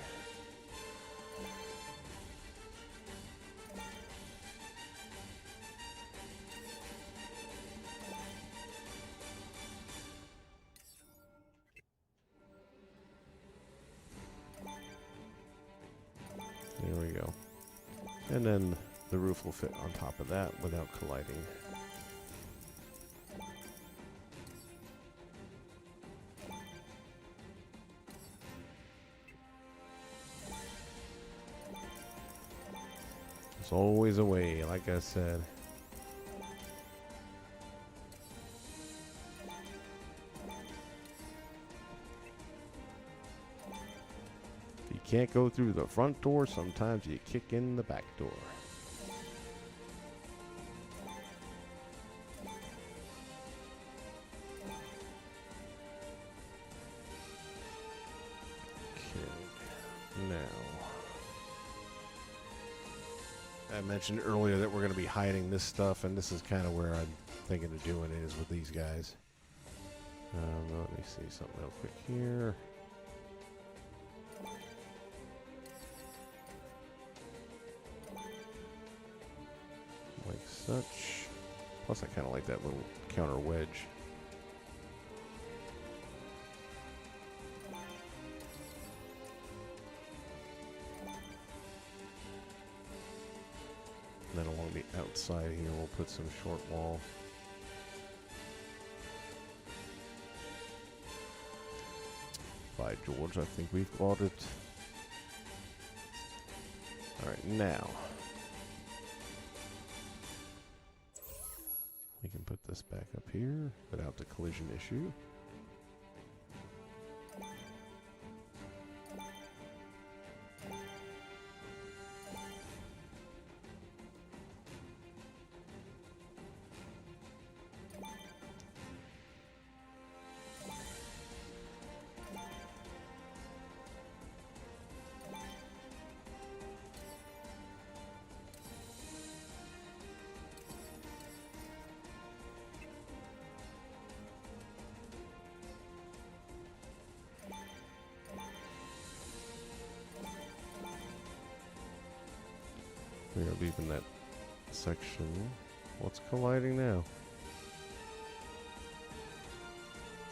There we go. And then the roof will fit on top of that without colliding. There's always a way, like I said. If you can't go through the front door, sometimes you kick in the back door. Okay, now. I mentioned earlier that we're going to be hiding this stuff, and this is kind of where I'm thinking of doing it, is with these guys. Let me see something real quick here. Like such. Plus, I kind of like that little counter wedge. And then along the outside here, we'll put some short wall. By George, I think we've got it. Alright, now. We can put this back up here without the collision issue. We are leaving that section. What's colliding now?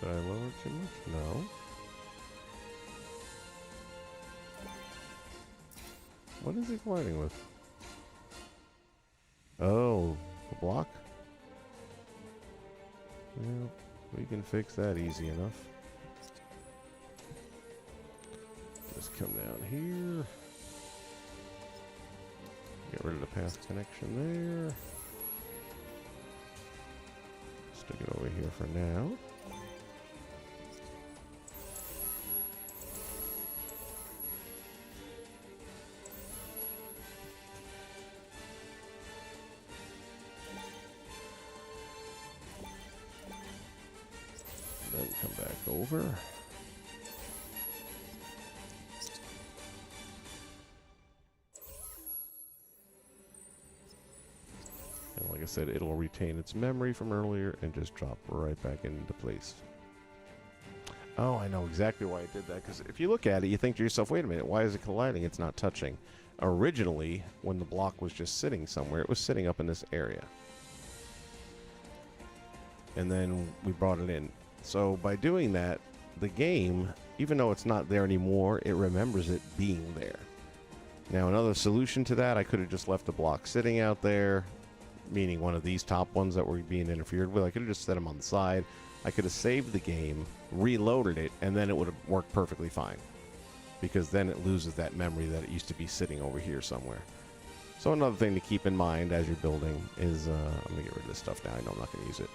Did I lower too much? No. What is it colliding with? Oh, the block? Well, we can fix that easy enough. Just come down here. Get rid of the path connection there. Stick it over here for now. Then come back over. Like I said, it'll retain its memory from earlier and just drop right back into place. Oh, I know exactly why I did that, because if you look at it, you think to yourself, wait a minute, why is it colliding? It's not touching. Originally, when the block was just sitting somewhere, it was sitting up in this area. And then we brought it in. So by doing that, the game, even though it's not there anymore, it remembers it being there. Now, another solution to that, I could have just left the block sitting out there, meaning one of these top ones that were being interfered with. I could have just set them on the side. I could have saved the game, reloaded it, and then it would have worked perfectly fine. Because then it loses that memory that it used to be sitting over here somewhere. So another thing to keep in mind as you're building is, I'm going to get rid of this stuff now. I know I'm not going to use it.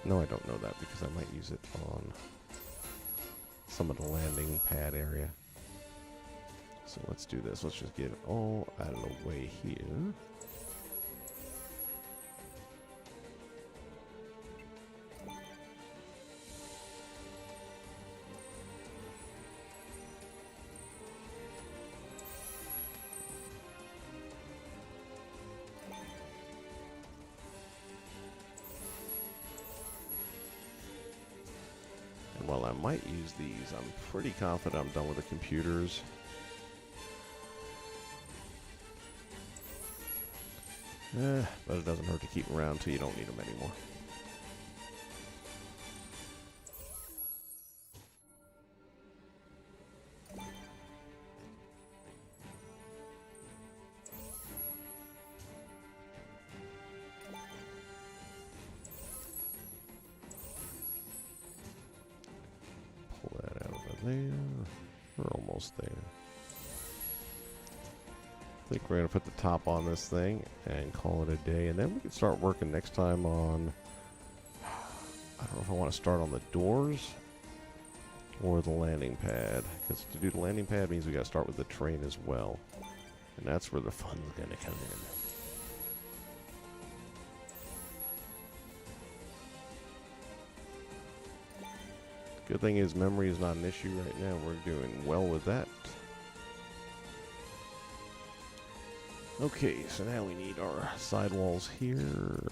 No, I don't know that because I might use it on some of the landing pad area. So let's do this. Let's just get it all out of the way here. well, I might use these. I'm pretty confident I'm done with the computers. But it doesn't hurt to keep them around until you don't need them anymore. Pull that out of there. We're almost there. I think we're going to put the top on this thing and call it a day. And then we can start working next time on... I don't know if I want to start on the doors or the landing pad. Because to do the landing pad means we got to start with the train as well. And that's where the fun's going to come in. Good thing is memory is not an issue right now. We're doing well with that. Okay, so now we need our sidewalls here.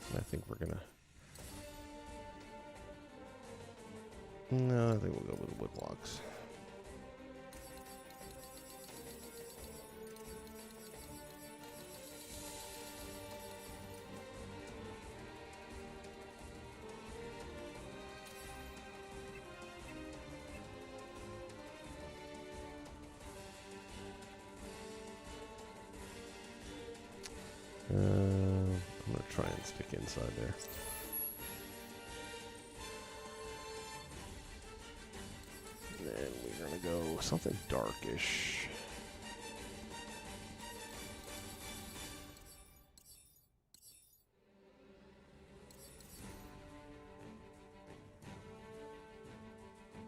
And I think we're gonna... No, I think we'll go with wood blocks. I'm gonna try and stick inside there. And then we're gonna go something darkish.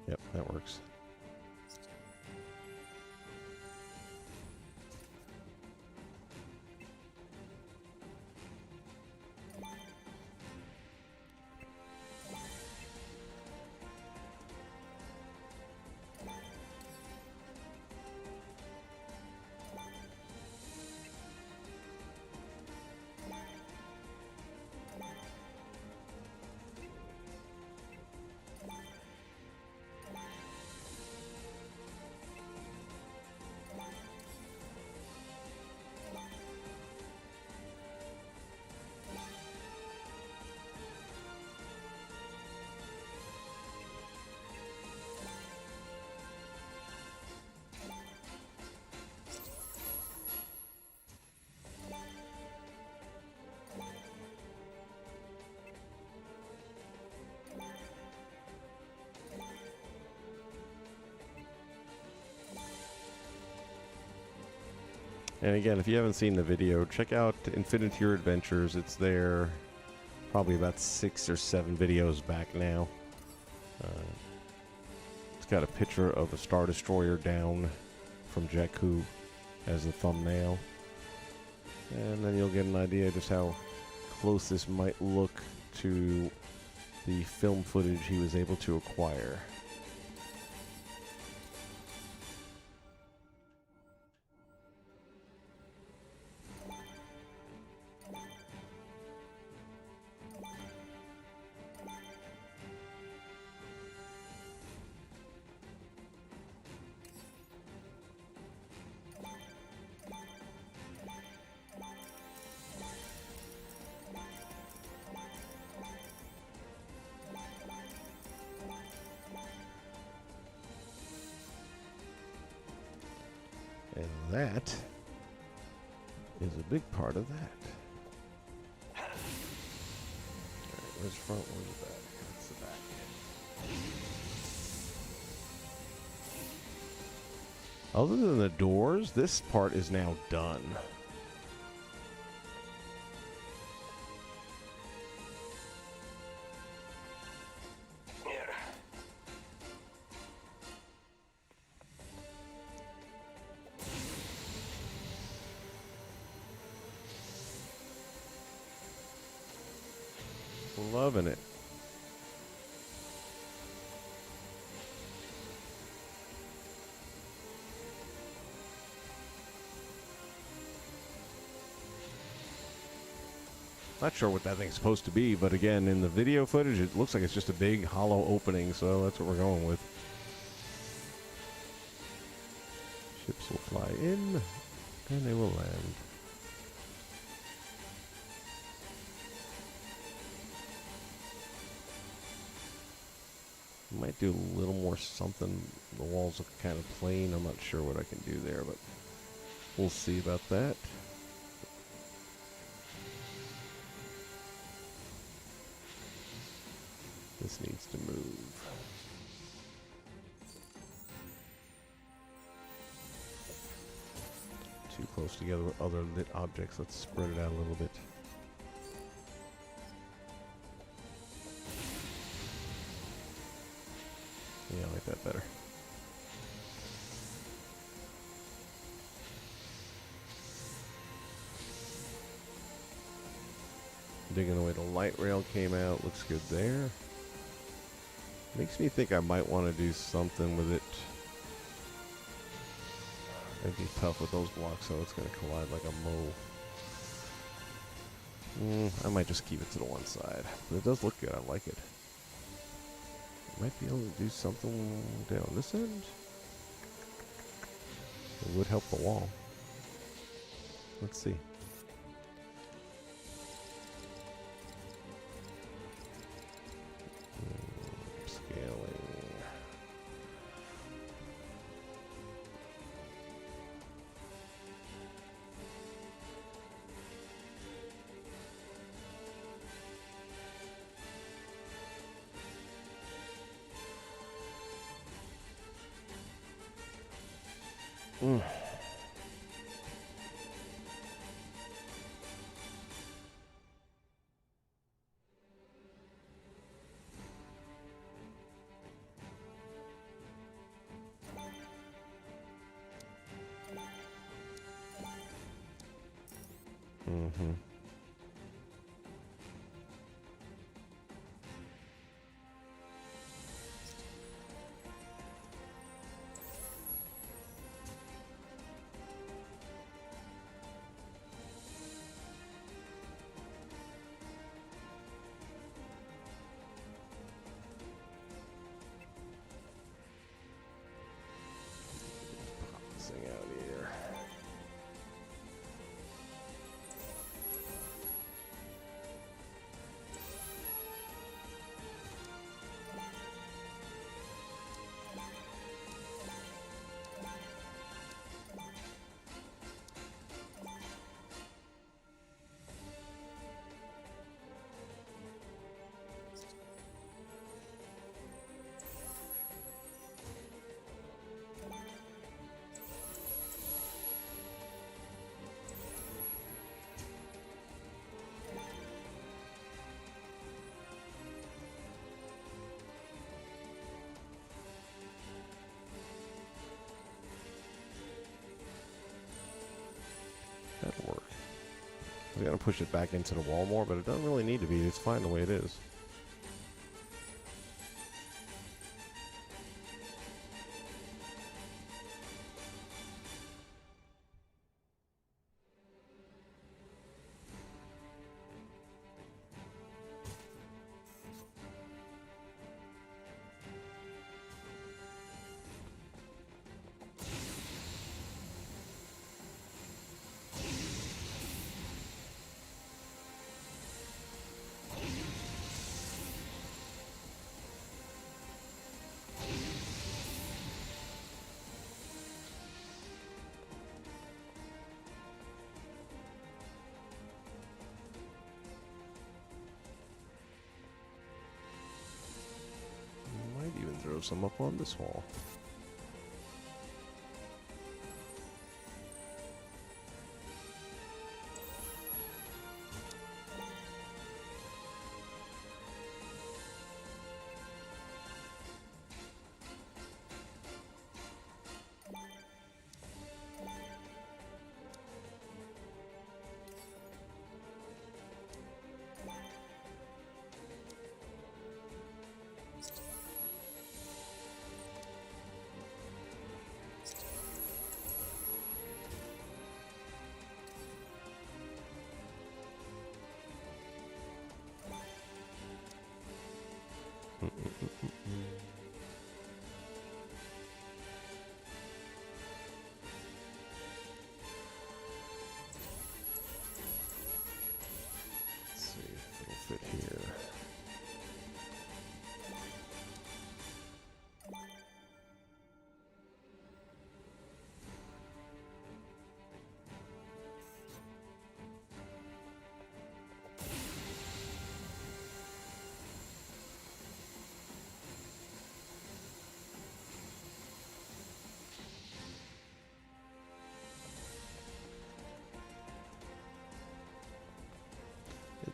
Yep, that works. And again, if you haven't seen the video, check out Infinity Adventures. It's there probably about 6 or 7 videos back now. It's got a picture of a Star Destroyer down from Jakku as the thumbnail. And then you'll get an idea just how close this might look to the film footage he was able to acquire. And that is a big part of that. Alright, where's front, where's back? That's the back. Other than the doors, this part is now done. Loving it. Not sure what that thing's supposed to be, but again, in the video footage, it looks like it's just a big hollow opening, so that's what we're going with. Ships will fly in, and they will land. Might do a little more something. The walls look kind of plain. I'm not sure what I can do there, but we'll see about that. This needs to move. Too close together with other lit objects. Let's spread it out a little bit. Yeah, I like that better. Digging the way the light rail came out. Looks good there. Makes me think I might want to do something with it. It'd be tough with those blocks, so it's going to collide like a mole. I might just keep it to the one side. But it does look good. I like it. Might be able to do something down this end. It would help the wall. Let's see. Scaling. Mm-hmm. Pop this thing out here. That'll work. I was gonna push it back into the wall more, but it doesn't really need to be. It's fine the way it is. Might even throw some up on this wall.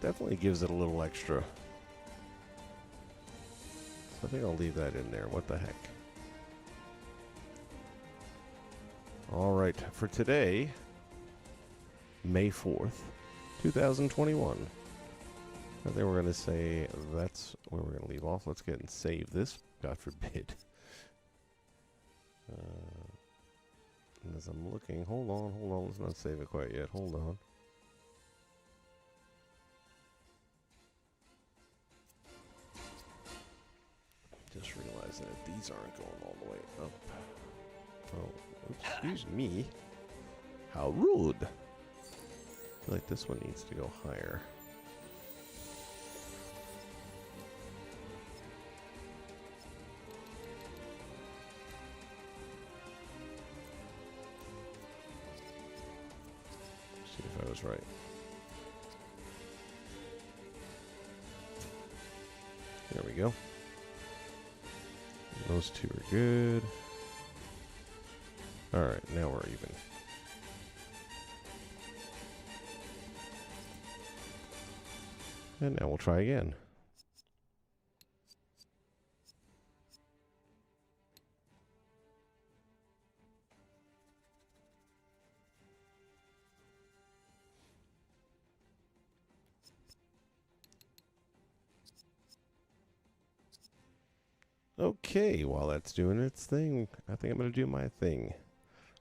definitely gives it a little extra. So I think I'll leave that in there. What the heck? All right, for today, May 4th, 2021. I think we're going to say that's where we're going to leave off. Let's get and save this. God forbid. And as I'm looking, hold on. Let's not save it quite yet. Hold on. Just realizing that these aren't going all the way up. Oh, oops, excuse me. How rude. I feel like this one needs to go higher. See if I was right. There we go. Those two are good. Alright, now we're even. And now we'll try again. Okay, while that's doing its thing, I think I'm going to do my thing.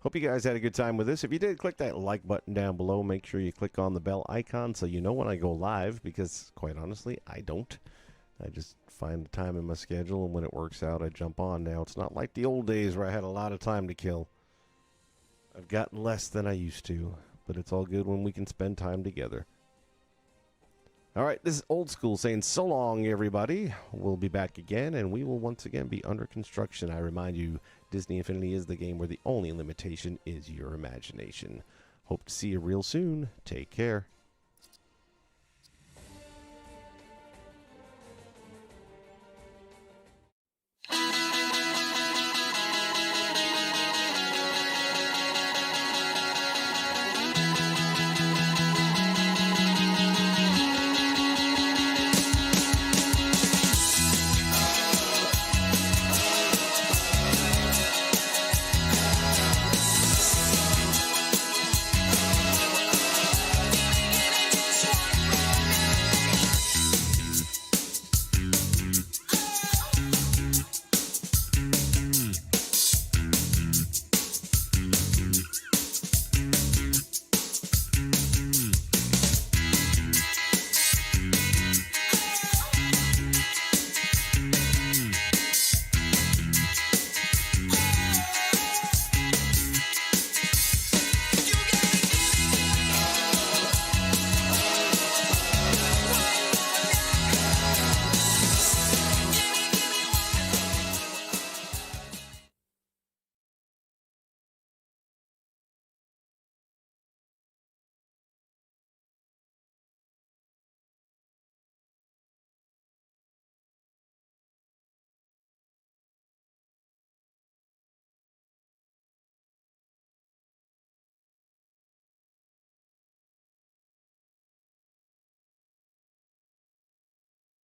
Hope you guys had a good time with this. If you did, click that like button down below. Make sure you click on the bell icon so you know when I go live, because quite honestly, I don't. I just find the time in my schedule, and when it works out, I jump on. Now, it's not like the old days where I had a lot of time to kill. I've gotten less than I used to, but it's all good when we can spend time together. All right, this is Old School saying so long, everybody. We'll be back again, and we will once again be under construction. I remind you, Disney Infinity is the game where the only limitation is your imagination. Hope to see you real soon. Take care.